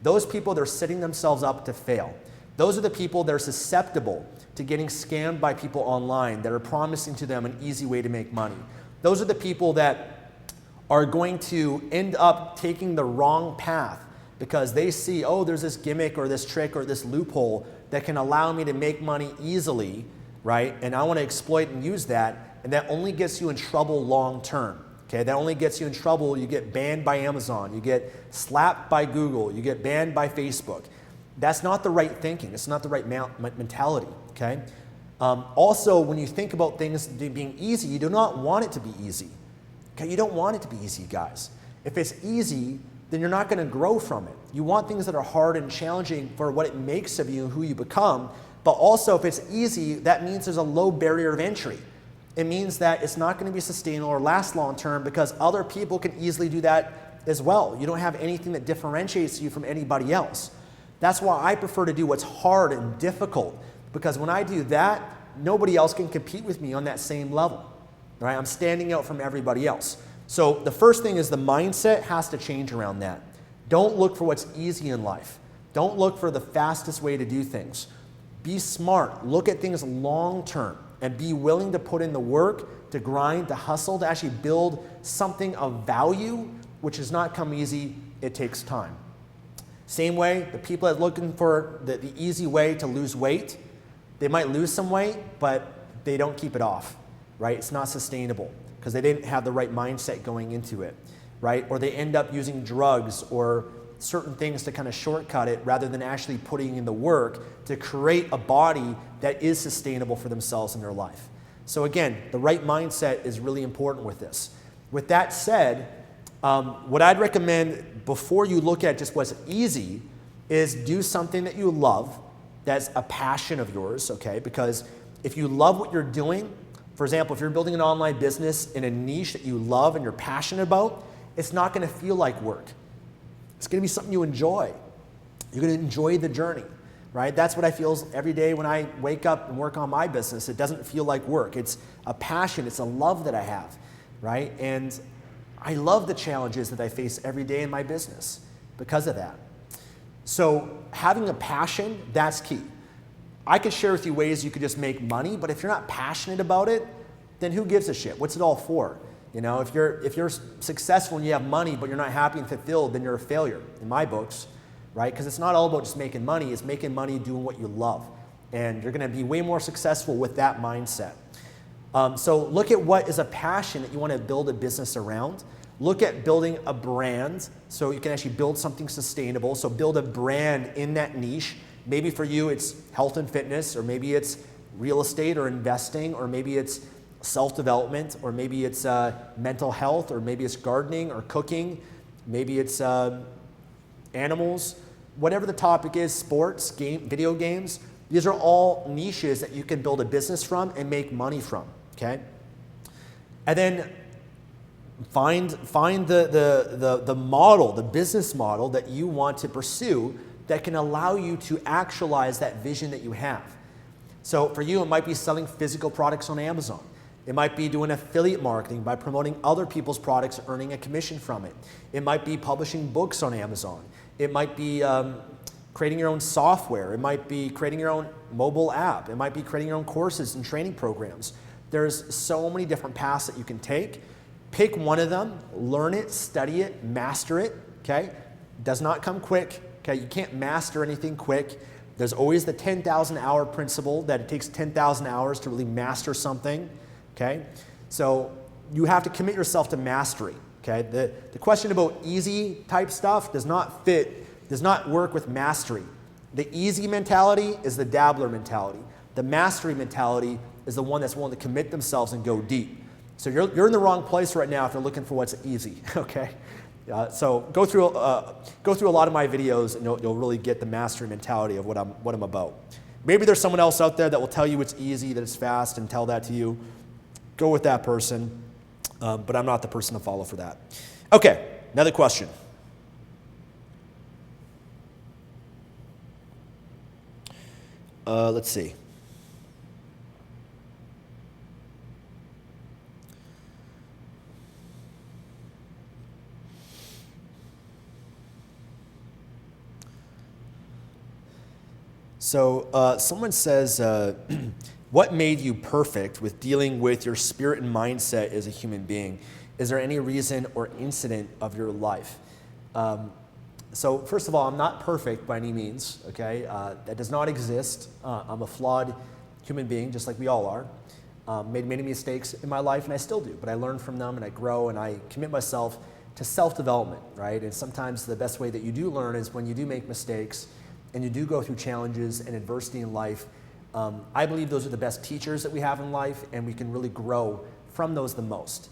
Those people, they're setting themselves up to fail. Those are the people that are susceptible to getting scammed by people online that are promising to them an easy way to make money. Those are the people that are going to end up taking the wrong path because they see, oh, there's this gimmick or this trick or this loophole that can allow me to make money easily, right? And I want to exploit and use that, and that only gets you in trouble long term. Okay, that only gets you in trouble. You get banned by Amazon, you get slapped by Google, you get banned by Facebook. That's not the right thinking. It's not the right mentality, okay? Also, when you think about things being easy, you do not want it to be easy. Okay, you don't want it to be easy, guys. If it's easy, then you're not gonna grow from it. You want things that are hard and challenging for what it makes of you and who you become, but also if it's easy, that means there's a low barrier of entry. It means that it's not going to be sustainable or last long term because other people can easily do that as well. You don't have anything that differentiates you from anybody else. That's why I prefer to do what's hard and difficult, because when I do that, nobody else can compete with me on that same level. Right? I'm standing out from everybody else. So the first thing is the mindset has to change around that. Don't look for what's easy in life. Don't look for the fastest way to do things. Be smart. Look at things long term. And be willing to put in the work, to grind, to hustle, to actually build something of value, which does not come easy. It takes time. Same way, the people that are looking for the easy way to lose weight, they might lose some weight, but they don't keep it off, right? It's not sustainable because they didn't have the right mindset going into it, right? Or they end up using drugs or certain things to kind of shortcut it rather than actually putting in the work to create a body that is sustainable for themselves in their life. So again, the right mindset is really important with this. With that said, what I'd recommend before you look at just what's easy is do something that you love, that's a passion of yours, okay? Because if you love what you're doing, for example, if you're building an online business in a niche that you love and you're passionate about, it's not gonna feel like work. It's gonna be something you enjoy. You're gonna enjoy the journey, right? That's what I feel every day when I wake up and work on my business. It doesn't feel like work. It's a passion, it's a love that I have, right? And I love the challenges that I face every day in my business because of that. So having a passion, that's key. I could share with you ways you could just make money, but if you're not passionate about it, then who gives a shit? What's it all for? You know, if you're successful and you have money, but you're not happy and fulfilled, then you're a failure in my books, right? Because it's not all about just making money. It's making money doing what you love. And you're going to be way more successful with that mindset. So look at what is a passion that you want to build a business around. Look at building a brand so you can actually build something sustainable. So build a brand in that niche. Maybe for you it's health and fitness, or maybe it's real estate or investing, or maybe it's self-development, or maybe it's mental health, or maybe it's gardening or cooking, maybe it's animals, whatever the topic is, sports, video games. These are all niches that you can build a business from and make money from, okay? And then find the model, the business model that you want to pursue that can allow you to actualize that vision that you have. So for you, it might be selling physical products on Amazon. It might be doing affiliate marketing by promoting other people's products and earning a commission from it. It might be publishing books on Amazon. It might be creating your own software. It might be creating your own mobile app. It might be creating your own courses and training programs. There's so many different paths that you can take. Pick one of them, learn it, study it, master it, okay? It does not come quick, okay? You can't master anything quick. There's always the 10,000 hour principle that it takes 10,000 hours to really master something. Okay, so you have to commit yourself to mastery. Okay, the question about easy type stuff does not work with mastery. The easy mentality is the dabbler mentality. The mastery mentality is the one that's willing to commit themselves and go deep. So you're in the wrong place right now if you're looking for what's easy. Okay, so go through a lot of my videos and you'll really get the mastery mentality of what I'm about. Maybe there's someone else out there that will tell you it's easy, that it's fast, and tell that to you. go with that person, but I'm not the person to follow for that. Okay, another question. Let's see. So someone says, what made you perfect with dealing with your spirit and mindset as a human being? Is there any reason or incident of your life? So first of all, I'm not perfect by any means, okay? That does not exist. I'm a flawed human being, just like we all are. Made many mistakes in my life, and I still do, but I learn from them, and I grow, and I commit myself to self-development, right? And sometimes the best way that you do learn is when you do make mistakes, and you do go through challenges and adversity in life. I believe those are the best teachers that we have in life, and we can really grow from those the most.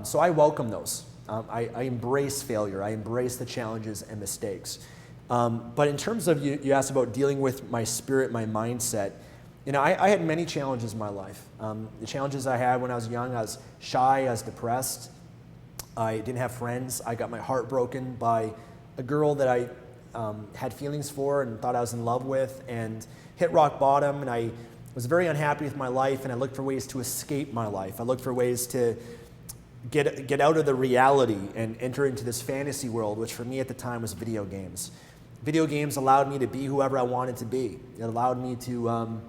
So I welcome those. I embrace failure. I embrace the challenges and mistakes. But in terms of, you asked about dealing with my spirit, my mindset, I had many challenges in my life. The challenges I had when I was young, I was shy, I was depressed. I didn't have friends. I got my heart broken by a girl that I had feelings for and thought I was in love with, and hit rock bottom, and I was very unhappy with my life, and I looked for ways to escape my life. I looked for ways to get out of the reality and enter into this fantasy world, which for me at the time was video games. Video games allowed me to be whoever I wanted to be. It allowed me to,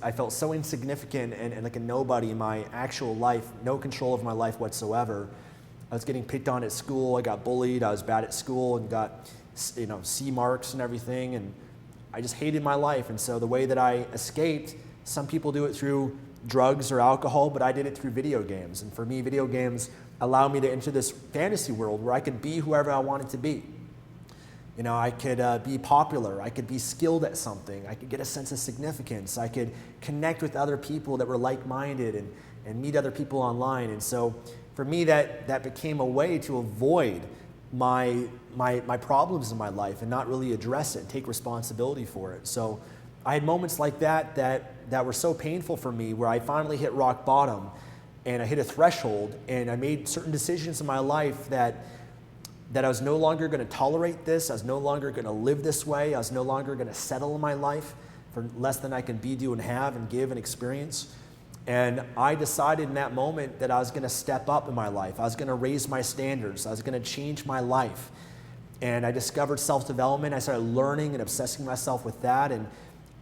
I felt so insignificant and like a nobody in my actual life, no control of my life whatsoever. I was getting picked on at school. I got bullied. I was bad at school and got, C marks and everything. And I just hated my life. And so the way that I escaped, some people do it through drugs or alcohol, but I did it through video games. And for me, video games allow me to enter this fantasy world where I could be whoever I wanted to be. I could be popular. I could be skilled at something. I could get a sense of significance. I could connect with other people that were like-minded and meet other people online. And so for me, that became a way to avoid my problems in my life and not really address it and take responsibility for it. So I had moments like that were so painful for me, where I finally hit rock bottom and I hit a threshold, and I made certain decisions in my life that I was no longer going to tolerate this. I was no longer going to live this way. I was no longer going to settle in my life for less than I can be, do, and have, and give and experience. And I decided in that moment that I was going to step up in my life. I was going to raise my standards. I was going to change my life. And I discovered self-development. I started learning and obsessing myself with that, and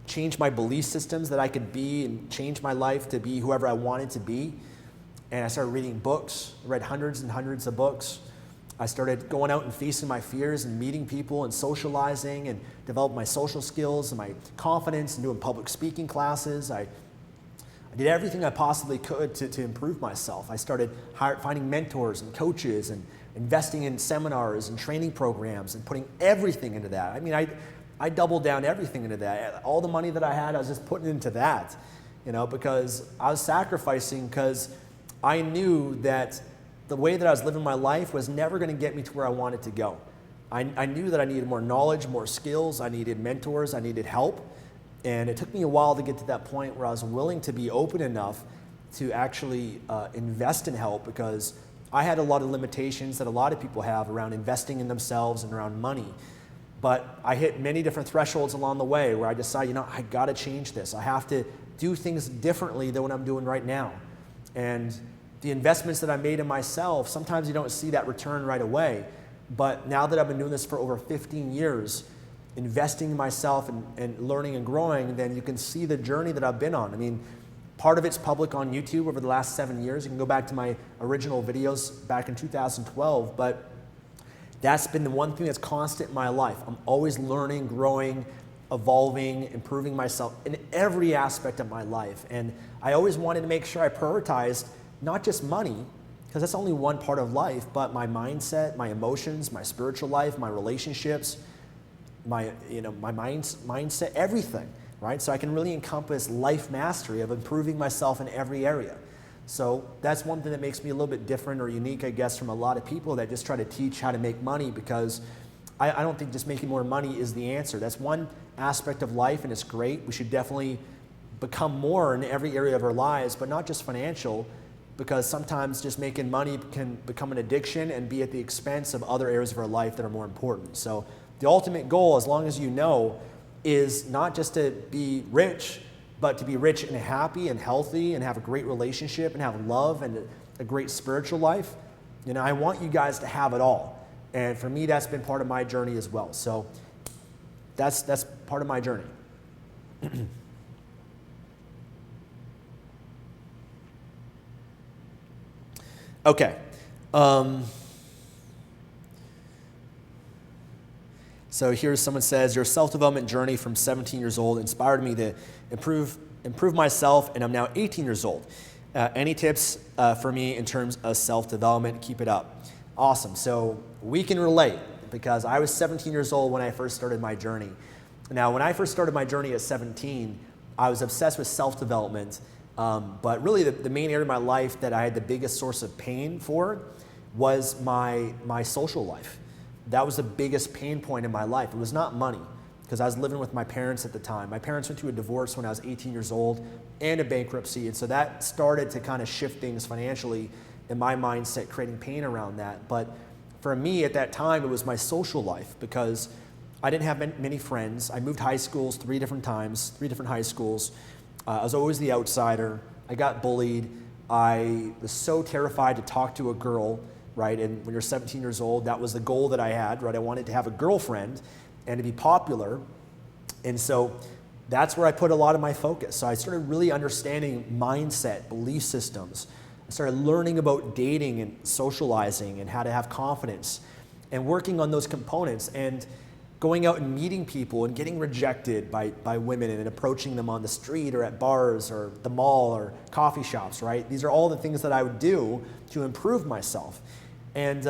changed my belief systems that I could be, and change my life to be whoever I wanted to be. And I started reading books. I read hundreds and hundreds of books. I started going out and facing my fears and meeting people and socializing, and developed my social skills and my confidence, and doing public speaking classes. I did everything I possibly could to improve myself. I started finding mentors and coaches and investing in seminars and training programs and putting everything into that. I mean, I doubled down everything into that. All the money that I had, I was just putting into that, because I was sacrificing, because I knew that the way that I was living my life was never going to get me to where I wanted to go. I knew that I needed more knowledge, more skills. I needed mentors. I needed help. And it took me a while to get to that point where I was willing to be open enough to actually invest in help, because I had a lot of limitations that a lot of people have around investing in themselves and around money. But I hit many different thresholds along the way where I decided, I got to change this. I have to do things differently than what I'm doing right now. And the investments that I made in myself, sometimes you don't see that return right away. But now that I've been doing this for over 15 years, investing in myself and learning and growing, then you can see the journey that I've been on. I mean, part of it's public on YouTube over the last 7 years. You can go back to my original videos back in 2012, but that's been the one thing that's constant in my life. I'm always learning, growing, evolving, improving myself in every aspect of my life. And I always wanted to make sure I prioritized not just money, because that's only one part of life, but my mindset, my emotions, my spiritual life, my relationships, my mindset, everything, right? So I can really encompass life mastery of improving myself in every area. So that's one thing that makes me a little bit different or unique, I guess, from a lot of people that just try to teach how to make money, because I don't think just making more money is the answer. That's one aspect of life, and it's great. We should definitely become more in every area of our lives, but not just financial, because sometimes just making money can become an addiction and be at the expense of other areas of our life that are more important. So the ultimate goal, as long as you know, is not just to be rich, but to be rich and happy and healthy and have a great relationship and have love and a great spiritual life. You know, I want you guys to have it all. And for me, that's been part of my journey as well. So that's part of my journey. Okay. So here's someone says, your self-development journey from 17 years old inspired me to improve myself, and I'm now 18 years old. Any tips for me in terms of self-development? Keep it up. Awesome. So we can relate, because I was 17 years old when I first started my journey. Now, when I first started my journey at 17, I was obsessed with self-development, but really the main area of my life that I had the biggest source of pain for was my social life. That was the biggest pain point in my life. It was not money, because I was living with my parents at the time. My parents went through a divorce when I was 18 years old and a bankruptcy, and so that started to kind of shift things financially in my mindset, creating pain around that. But for me at that time, it was my social life, because I didn't have many friends. I moved high schools 3 different times, 3 different high schools. I was always the outsider. I got bullied. I was so terrified to talk to a girl, right? And when you're 17 years old, that was the goal that I had, right? I wanted to have a girlfriend and to be popular. And so that's where I put a lot of my focus. So I started really understanding mindset, belief systems. I started learning about dating and socializing and how to have confidence and working on those components and going out and meeting people and getting rejected by women and approaching them on the street or at bars or the mall or coffee shops, right? These are all the things that I would do to improve myself. And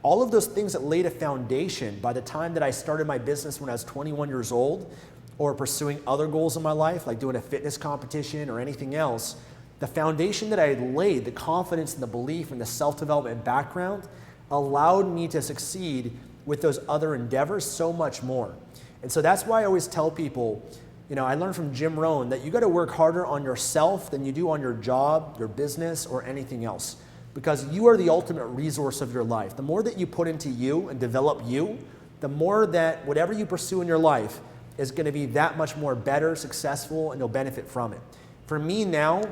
all of those things that laid a foundation by the time that I started my business when I was 21 years old, or pursuing other goals in my life, like doing a fitness competition or anything else, the foundation that I had laid, the confidence and the belief and the self-development background, allowed me to succeed with those other endeavors so much more. And so that's why I always tell people, you know, I learned from Jim Rohn that you got to work harder on yourself than you do on your job, your business, or anything else, because you are the ultimate resource of your life. The more that you put into you and develop you, the more that whatever you pursue in your life is going to be that much more better, successful, and you'll benefit from it. For me now,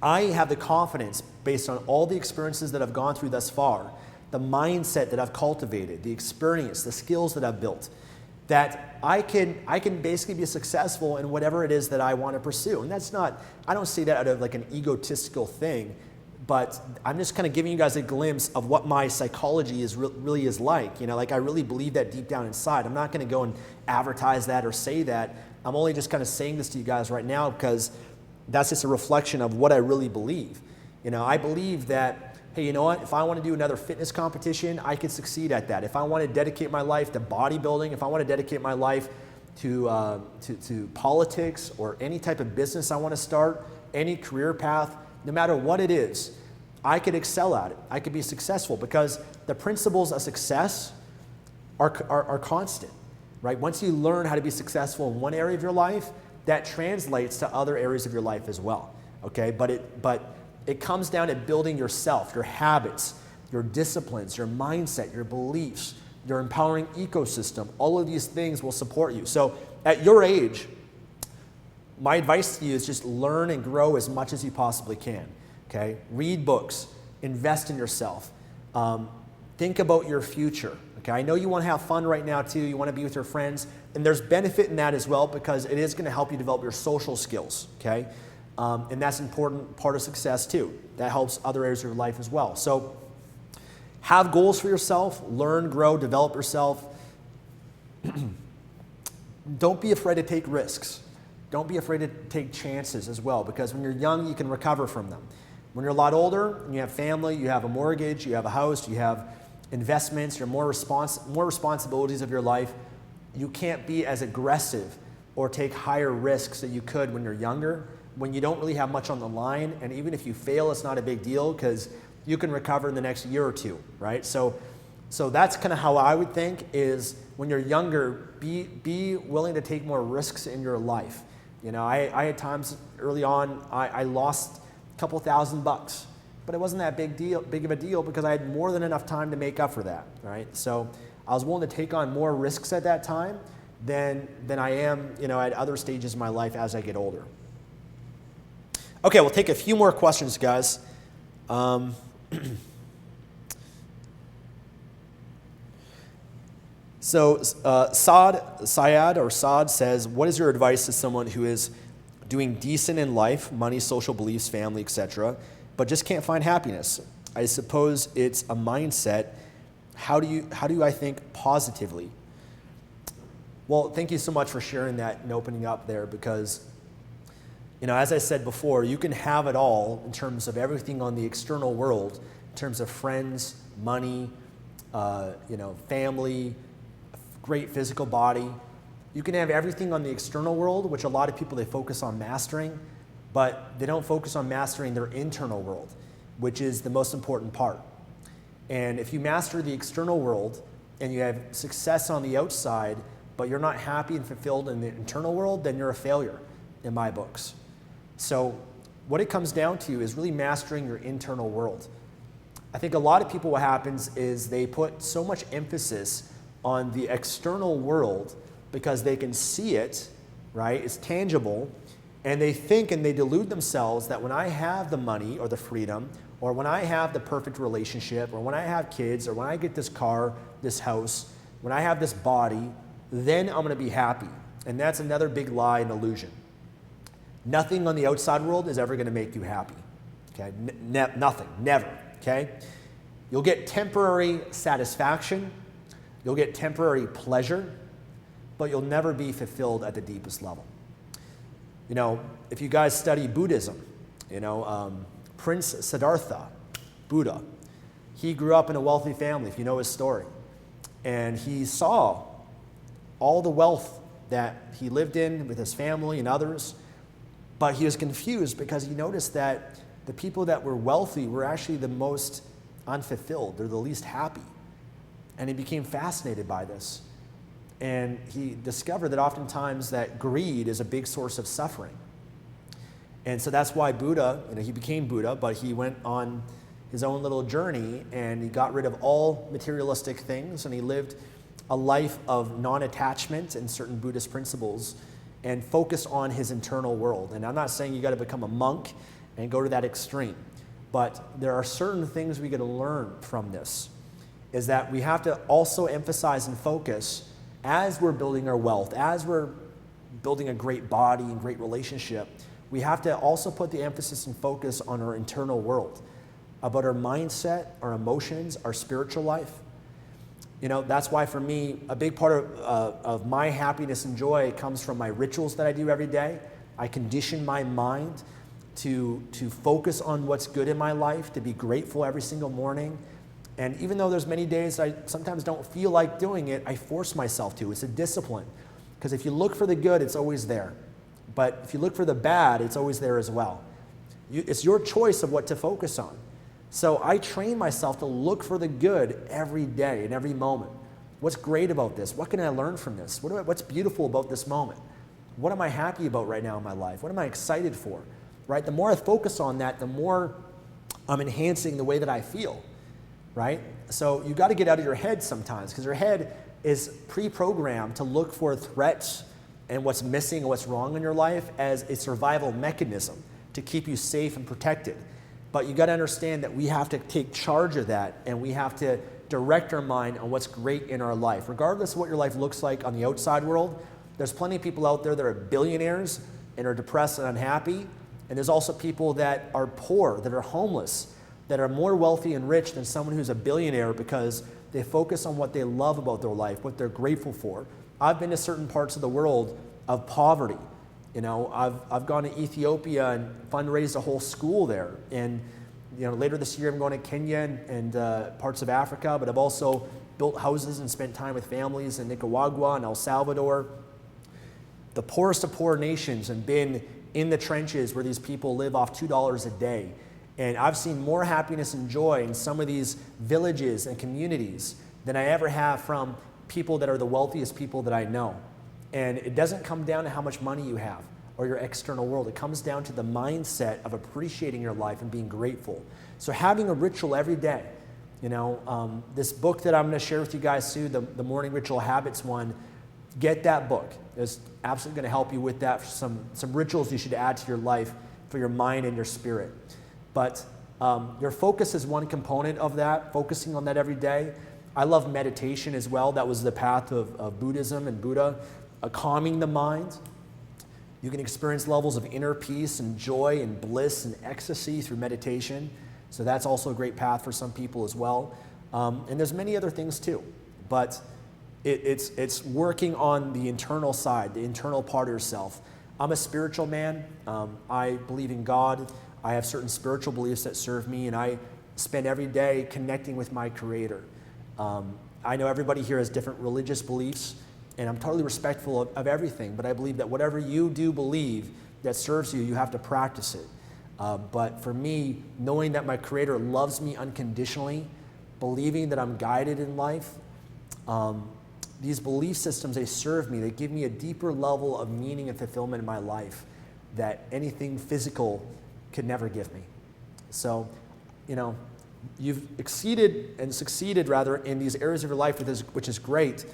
I have the confidence based on all the experiences that I've gone through thus far, the mindset that I've cultivated, the experience, the skills that I've built, that I can basically be successful in whatever it is that I want to pursue. And that's not, I don't say that out of like an egotistical thing, but I'm just kind of giving you guys a glimpse of what my psychology is really is like. You know, like I really believe that deep down inside. I'm not going to go and advertise that or say that. I'm only just kind of saying this to you guys right now because that's just a reflection of what I really believe. You know, I believe that, hey, you know what? If I want to do another fitness competition, I can succeed at that. If I want to dedicate my life to bodybuilding, if I want to dedicate my life to politics or any type of business I want to start, any career path, no matter what it is, I could excel at it. I could be successful because the principles of success are constant, right? Once you learn how to be successful in one area of your life, that translates to other areas of your life as well, okay? But it comes down to building yourself, your habits, your disciplines, your mindset, your beliefs, your empowering ecosystem. All of these things will support you. So at your age, my advice to you is just learn and grow as much as you possibly can, okay? Read books, invest in yourself, think about your future, okay? I know you want to have fun right now too, you want to be with your friends, and there's benefit in that as well because it is going to help you develop your social skills, okay? And that's an important part of success too. That helps other areas of your life as well. So have goals for yourself, learn, grow, develop yourself. Don't be afraid to take risks. Don't be afraid to take chances as well, because when you're young, you can recover from them. When you're a lot older and you have family, you have a mortgage, you have a house, you have investments, you're more responsibilities of your life, you can't be as aggressive or take higher risks that you could when you're younger, when you don't really have much on the line. And even if you fail, it's not a big deal because you can recover in the next year or two, right? So that's kind of how I would think is when you're younger, be willing to take more risks in your life. I had times early on, I lost a couple $1,000, but it wasn't that big of a deal because I had more than enough time to make up for that, right? So I was willing to take on more risks at that time than I am, at other stages of my life as I get older. Okay, we'll take a few more questions, guys. So Saad says, what is your advice to someone who is doing decent in life, money, social beliefs, family, etc., but just can't find happiness? I suppose it's a mindset. How do I think positively? Well, thank you so much for sharing that and opening up there because, as I said before, you can have it all in terms of everything on the external world, in terms of friends, money, family, great physical body. You can have everything on the external world, which a lot of people, they focus on mastering, but they don't focus on mastering their internal world, which is the most important part. And if you master the external world and you have success on the outside, but you're not happy and fulfilled in the internal world, then you're a failure in my books. So what it comes down to is really mastering your internal world. I think a lot of people, what happens is they put so much emphasis on the external world because they can see it, right? It's tangible. And they think and they delude themselves that when I have the money or the freedom, or when I have the perfect relationship, or when I have kids, or when I get this car, this house, when I have this body, then I'm going to be happy. And that's another big lie and illusion. Nothing on the outside world is ever going to make you happy. Okay? Nothing. Never. Okay? You'll get temporary satisfaction. You'll get temporary pleasure, but you'll never be fulfilled at the deepest level. If you guys study Buddhism, Prince Siddhartha, Buddha, he grew up in a wealthy family, if you know his story. And he saw all the wealth that he lived in with his family and others, but he was confused because he noticed that the people that were wealthy were actually the most unfulfilled. They're the least happy. And he became fascinated by this. And he discovered that oftentimes that greed is a big source of suffering. And so that's why Buddha, he became Buddha, but he went on his own little journey and he got rid of all materialistic things and he lived a life of non-attachment and certain Buddhist principles and focused on his internal world. And I'm not saying you got to become a monk and go to that extreme, but there are certain things we got to learn from this, is that we have to also emphasize and focus as we're building our wealth, as we're building a great body and great relationship, we have to also put the emphasis and focus on our internal world, about our mindset, our emotions, our spiritual life. That's why for me, a big part of my happiness and joy comes from my rituals that I do every day. I condition my mind to focus on what's good in my life, to be grateful every single morning. And even though there's many days I sometimes don't feel like doing it, I force myself to. It's a discipline. Because if you look for the good, it's always there. But if you look for the bad, it's always there as well. It's your choice of what to focus on. So I train myself to look for the good every day and every moment. What's great about this? What can I learn from this? What's beautiful about this moment? What am I happy about right now in my life? What am I excited for? Right? The more I focus on that, the more I'm enhancing the way that I feel. Right? So you got to get out of your head sometimes, because your head is pre-programmed to look for threats and what's missing and what's wrong in your life as a survival mechanism to keep you safe and protected. But you got to understand that we have to take charge of that, and we have to direct our mind on what's great in our life. Regardless of what your life looks like on the outside world, there's plenty of people out there that are billionaires and are depressed and unhappy. And there's also people that are poor, that are homeless, that are more wealthy and rich than someone who's a billionaire because they focus on what they love about their life, what they're grateful for. I've been to certain parts of the world of poverty. I've gone to Ethiopia and fundraised a whole school there. And later this year I'm going to Kenya and parts of Africa, but I've also built houses and spent time with families in Nicaragua and El Salvador. The poorest of poor nations, and been in the trenches where these people live off $2 a day. And I've seen more happiness and joy in some of these villages and communities than I ever have from people that are the wealthiest people that I know. And it doesn't come down to how much money you have. or your external world. It comes down to the mindset of appreciating your life and being grateful. So having a ritual every day, this book that I'm going to share with you guys soon, the Morning Ritual Habits one, get that book. It's absolutely going to help you with that. Some rituals you should add to your life for your mind and your spirit. But your focus is one component of that, focusing on that every day. I love meditation as well. That was the path of Buddhism and Buddha, calming the mind. You can experience levels of inner peace and joy and bliss and ecstasy through meditation. So that's also a great path for some people as well. And there's many other things too. But it's working on the internal side, the internal part of yourself. I'm a spiritual man. I believe in God. I have certain spiritual beliefs that serve me, and I spend every day connecting with my Creator. I know everybody here has different religious beliefs, and I'm totally respectful of everything, but I believe that whatever you do believe that serves you, you have to practice it. But for me, knowing that my Creator loves me unconditionally, believing that I'm guided in life, these belief systems, they serve me. They give me a deeper level of meaning and fulfillment in my life that anything physical could never give me. So, you've succeeded in these areas of your life, which is great.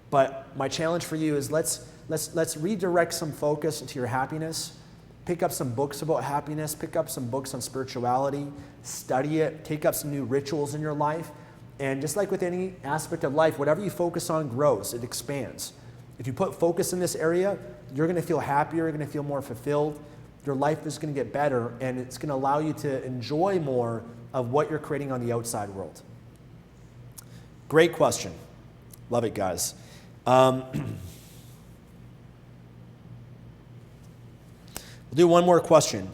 But my challenge for you is let's redirect some focus into your happiness. Pick up some books about happiness. Pick up some books on spirituality. Study it. Take up some new rituals in your life. And just like with any aspect of life, whatever you focus on grows. It expands. If you put focus in this area, you're going to feel happier. You're going to feel more fulfilled. Your life is going to get better, and it's going to allow you to enjoy more of what you're creating on the outside world. Great question. Love it, guys. We'll do one more question.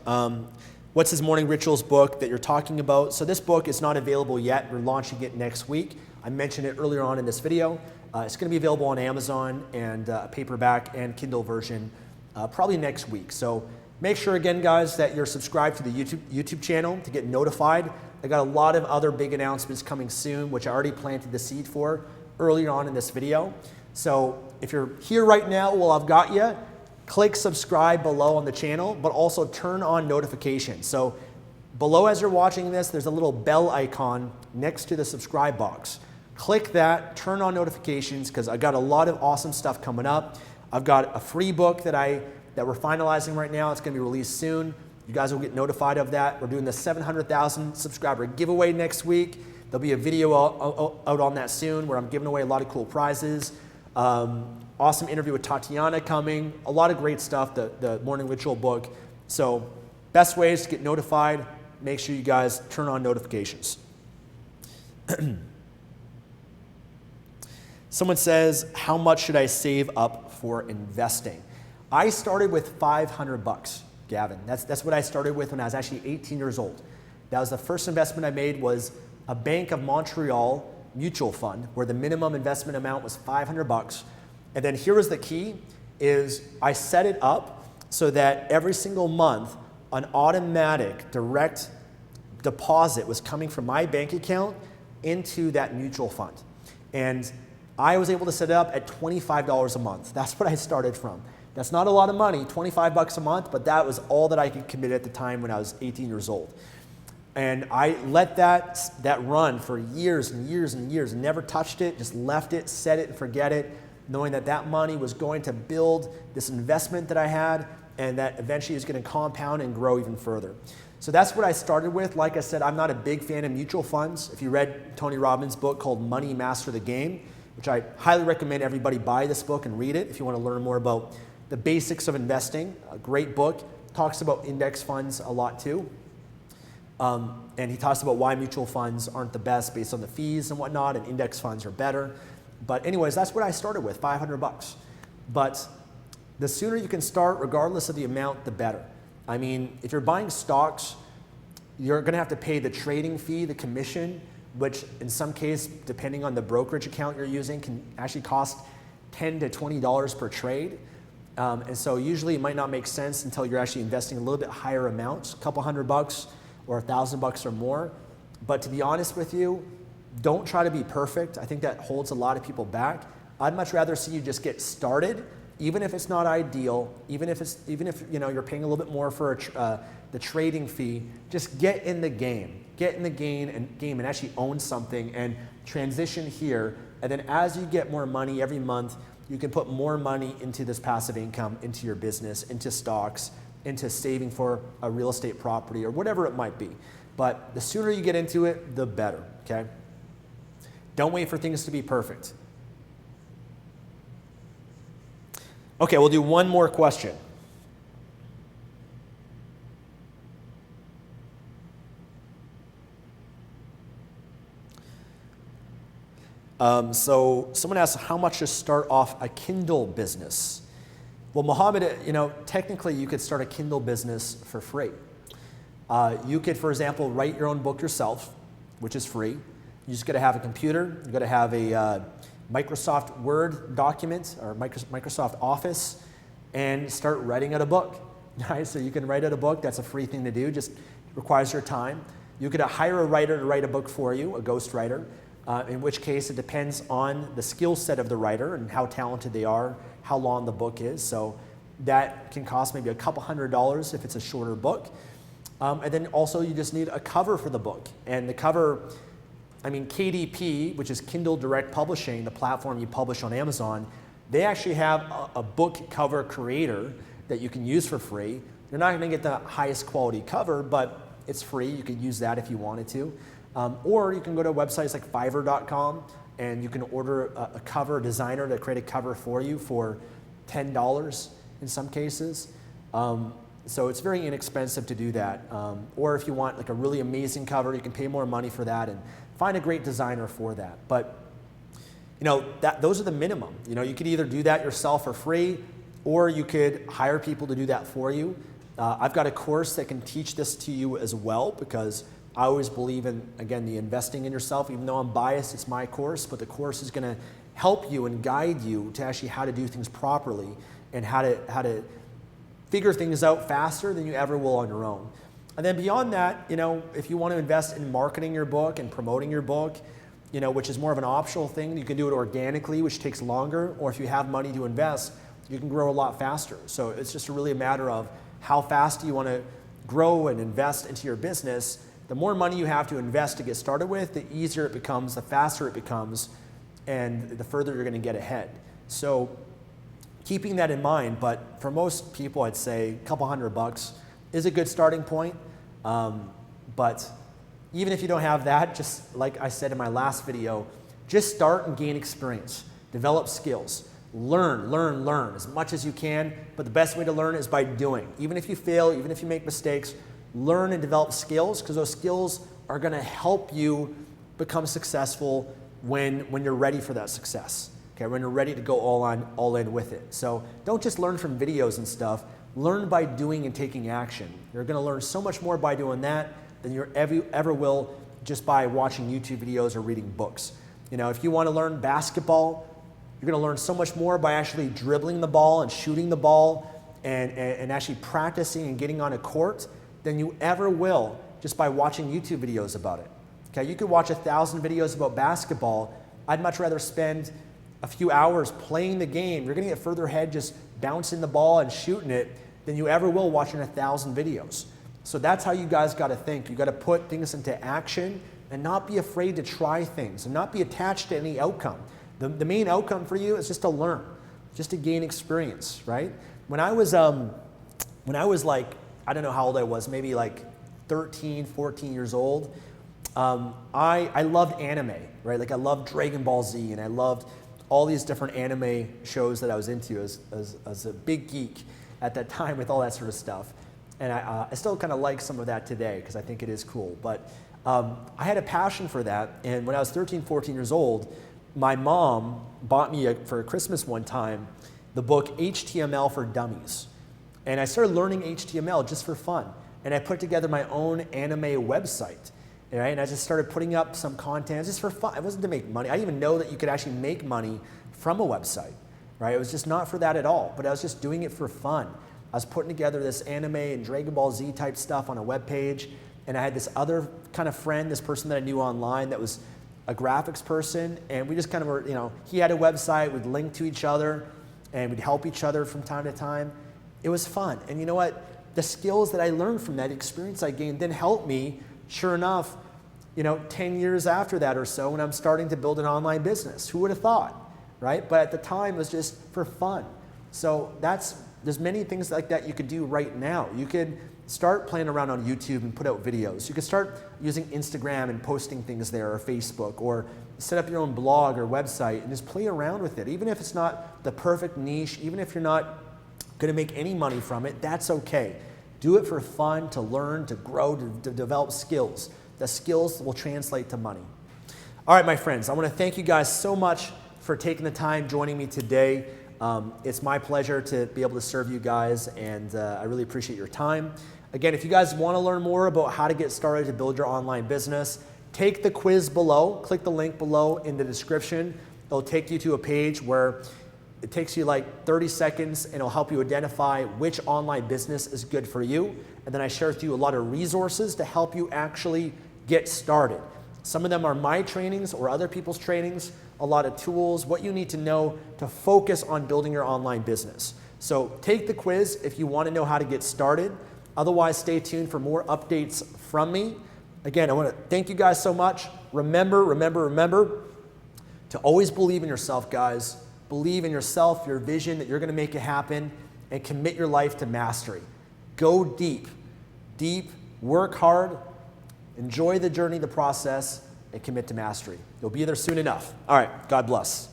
What's this Morning Rituals book that you're talking about? So this book is not available yet. We're launching it next week. I mentioned it earlier on in this video. It's going to be available on Amazon and paperback and Kindle version probably next week. So make sure, again, guys, that you're subscribed to the YouTube channel to get notified. I got a lot of other big announcements coming soon, which I already planted the seed for earlier on in this video. So if you're here right now, well, I've got you. Click subscribe below on the channel, but also turn on notifications. So below as you're watching this, there's a little bell icon next to the subscribe box. Click that, turn on notifications, because I got a lot of awesome stuff coming up. I've got a free book that we're finalizing right now. It's going to be released soon. You guys will get notified of that. We're doing the 700,000 subscriber giveaway next week. There'll be a video out on that soon where I'm giving away a lot of cool prizes. Awesome interview with Tatiana coming. A lot of great stuff, the Morning Ritual book. So best ways to get notified, make sure you guys turn on notifications. Someone says, how much should I save up for investing? I started with $500, Gavin. That's what I started with when I was actually 18 years old. That was the first investment I made, was a Bank of Montreal mutual fund where the minimum investment amount was $500. And then here was the key, is I set it up so that every single month an automatic direct deposit was coming from my bank account into that mutual fund. And I was able to set it up at $25 a month. That's what I started from. That's not a lot of money, $25 a month, but that was all that I could commit at the time when I was 18 years old. And I let that run for years and years and years, never touched it, just left it, set it and forget it, knowing that money was going to build this investment that I had, and that eventually is going to compound and grow even further. So that's what I started with. Like I said, I'm not a big fan of mutual funds. If you read Tony Robbins' book called Money Master the Game, which I highly recommend everybody buy this book and read it if you want to learn more about the basics of investing. A great book. Talks about index funds a lot too. And he talks about why mutual funds aren't the best based on the fees and whatnot, and index funds are better. But anyways, that's what I started with, $500. But the sooner you can start, regardless of the amount, the better. I mean, if you're buying stocks, you're going to have to pay the trading fee, the commission, which in some case, depending on the brokerage account you're using, can actually cost $10 to $20 per trade. And so usually it might not make sense until you're actually investing a little bit higher amounts, a couple $100 or $1,000 or more. But to be honest with you, don't try to be perfect. I think that holds a lot of people back. I'd much rather see you just get started, even if it's not ideal, even if you're paying a little bit more for the trading fee, just get in the game. Get in the game and actually own something and transition here. And then as you get more money every month, you can put more money into this passive income, into your business, into stocks, into saving for a real estate property or whatever it might be. But the sooner you get into it, the better, okay? Don't wait for things to be perfect. Okay, we'll do one more question. So someone asked, how much to start off a Kindle business? Well, Mohammed, technically you could start a Kindle business for free. You could, for example, write your own book yourself, which is free. You just got to have a computer. You got to have a Microsoft Word document or Microsoft Office, and start writing out a book. Right? So you can write out a book. That's a free thing to do. Just requires your time. You could hire a writer to write a book for you, a ghostwriter. In which case it depends on the skill set of the writer and how talented they are, how long the book is. So that can cost maybe a couple $100 if it's a shorter book. And then also you just need a cover for the book. And the cover, KDP, which is Kindle Direct Publishing, the platform you publish on Amazon, they actually have a book cover creator that you can use for free. You're not going to get the highest quality cover, but it's free. You could use that if you wanted to. Or you can go to websites like Fiverr.com and you can order a cover designer to create a cover for you for $10 in some cases. So it's very inexpensive to do that. Or if you want like a really amazing cover, you can pay more money for that and find a great designer for that. But those are the minimum. You could either do that yourself for free, or you could hire people to do that for you. I've got a course that can teach this to you as well, because I always believe in, again, the investing in yourself. Even though I'm biased, it's my course, but the course is going to help you and guide you to actually how to do things properly and how to figure things out faster than you ever will on your own. And then beyond that, if you want to invest in marketing your book and promoting your book, which is more of an optional thing, you can do it organically, which takes longer, or if you have money to invest, you can grow a lot faster. So it's just really a matter of how fast you want to grow and invest into your business. The more money you have to invest to get started with, the easier it becomes, the faster it becomes, and the further you're going to get ahead. So keeping that in mind, but for most people, I'd say a couple $100 is a good starting point. But even if you don't have that, just like I said in my last video, just start and gain experience, develop skills, learn as much as you can. But the best way to learn is by doing. Even if you fail, even if you make mistakes, learn and develop skills, because those skills are going to help you become successful when you're ready for that success. Okay, when you're ready to go all in with it. So don't just learn from videos and stuff. Learn by doing and taking action. You're going to learn so much more by doing that than you ever will just by watching YouTube videos or reading books. If you want to learn basketball, you're going to learn so much more by actually dribbling the ball and shooting the ball and actually practicing and getting on a court than you ever will just by watching YouTube videos about it. Okay, you could watch 1,000 videos about basketball. I'd much rather spend a few hours playing the game. You're going to get further ahead just bouncing the ball and shooting it than you ever will watching 1,000 videos. So that's how you guys got to think. You got to put things into action and not be afraid to try things and not be attached to any outcome. The main outcome for you is just to learn, just to gain experience, right? When I was like, I don't know how old I was, maybe like 13, 14 years old, I loved anime, right? Like I loved Dragon Ball Z, and I loved all these different anime shows that I was into as a big geek at that time with all that sort of stuff. And I still kind of like some of that today because I think it is cool. But I had a passion for that, and when I was 13, 14 years old, my mom bought me for Christmas one time the book HTML for Dummies. And I started learning HTML just for fun. And I put together my own anime website. Right? And I just started putting up some content just for fun. It wasn't to make money. I didn't even know that you could actually make money from a website. Right? It was just not for that at all. But I was just doing it for fun. I was putting together this anime and Dragon Ball Z type stuff on a web page. And I had this other kind of friend, this person that I knew online that was a graphics person. And we just kind of were, he had a website, we'd link to each other. and we'd help each other from time to time. It was fun. And you know what? The skills that I learned from that experience I gained then helped me, sure enough, 10 years after that or so, when I'm starting to build an online business. Who would have thought, right? But at the time, it was just for fun. So there's many things like that you could do right now. You could start playing around on YouTube and put out videos. You could start using Instagram and posting things there, or Facebook, or set up your own blog or website and just play around with it. Even if it's not the perfect niche, even if you're not going to make any money from it, that's okay. Do it for fun, to learn, to grow, to develop skills. The skills will translate to money. All right, my friends, I want to thank you guys so much for taking the time joining me today. It's my pleasure to be able to serve you guys, and I really appreciate your time. Again, if you guys want to learn more about how to get started to build your online business, take the quiz below. Click the link below in the description. It'll take you to a page where it takes you like 30 seconds, and it'll help you identify which online business is good for you. And then I share with you a lot of resources to help you actually get started. Some of them are my trainings or other people's trainings, a lot of tools, what you need to know to focus on building your online business. So take the quiz if you want to know how to get started. Otherwise, stay tuned for more updates from me. Again, I want to thank you guys so much. Remember to always believe in yourself, guys. Believe in yourself, your vision, that you're going to make it happen, and commit your life to mastery. Go deep, work hard, enjoy the journey, the process, and commit to mastery. You'll be there soon enough. All right, God bless.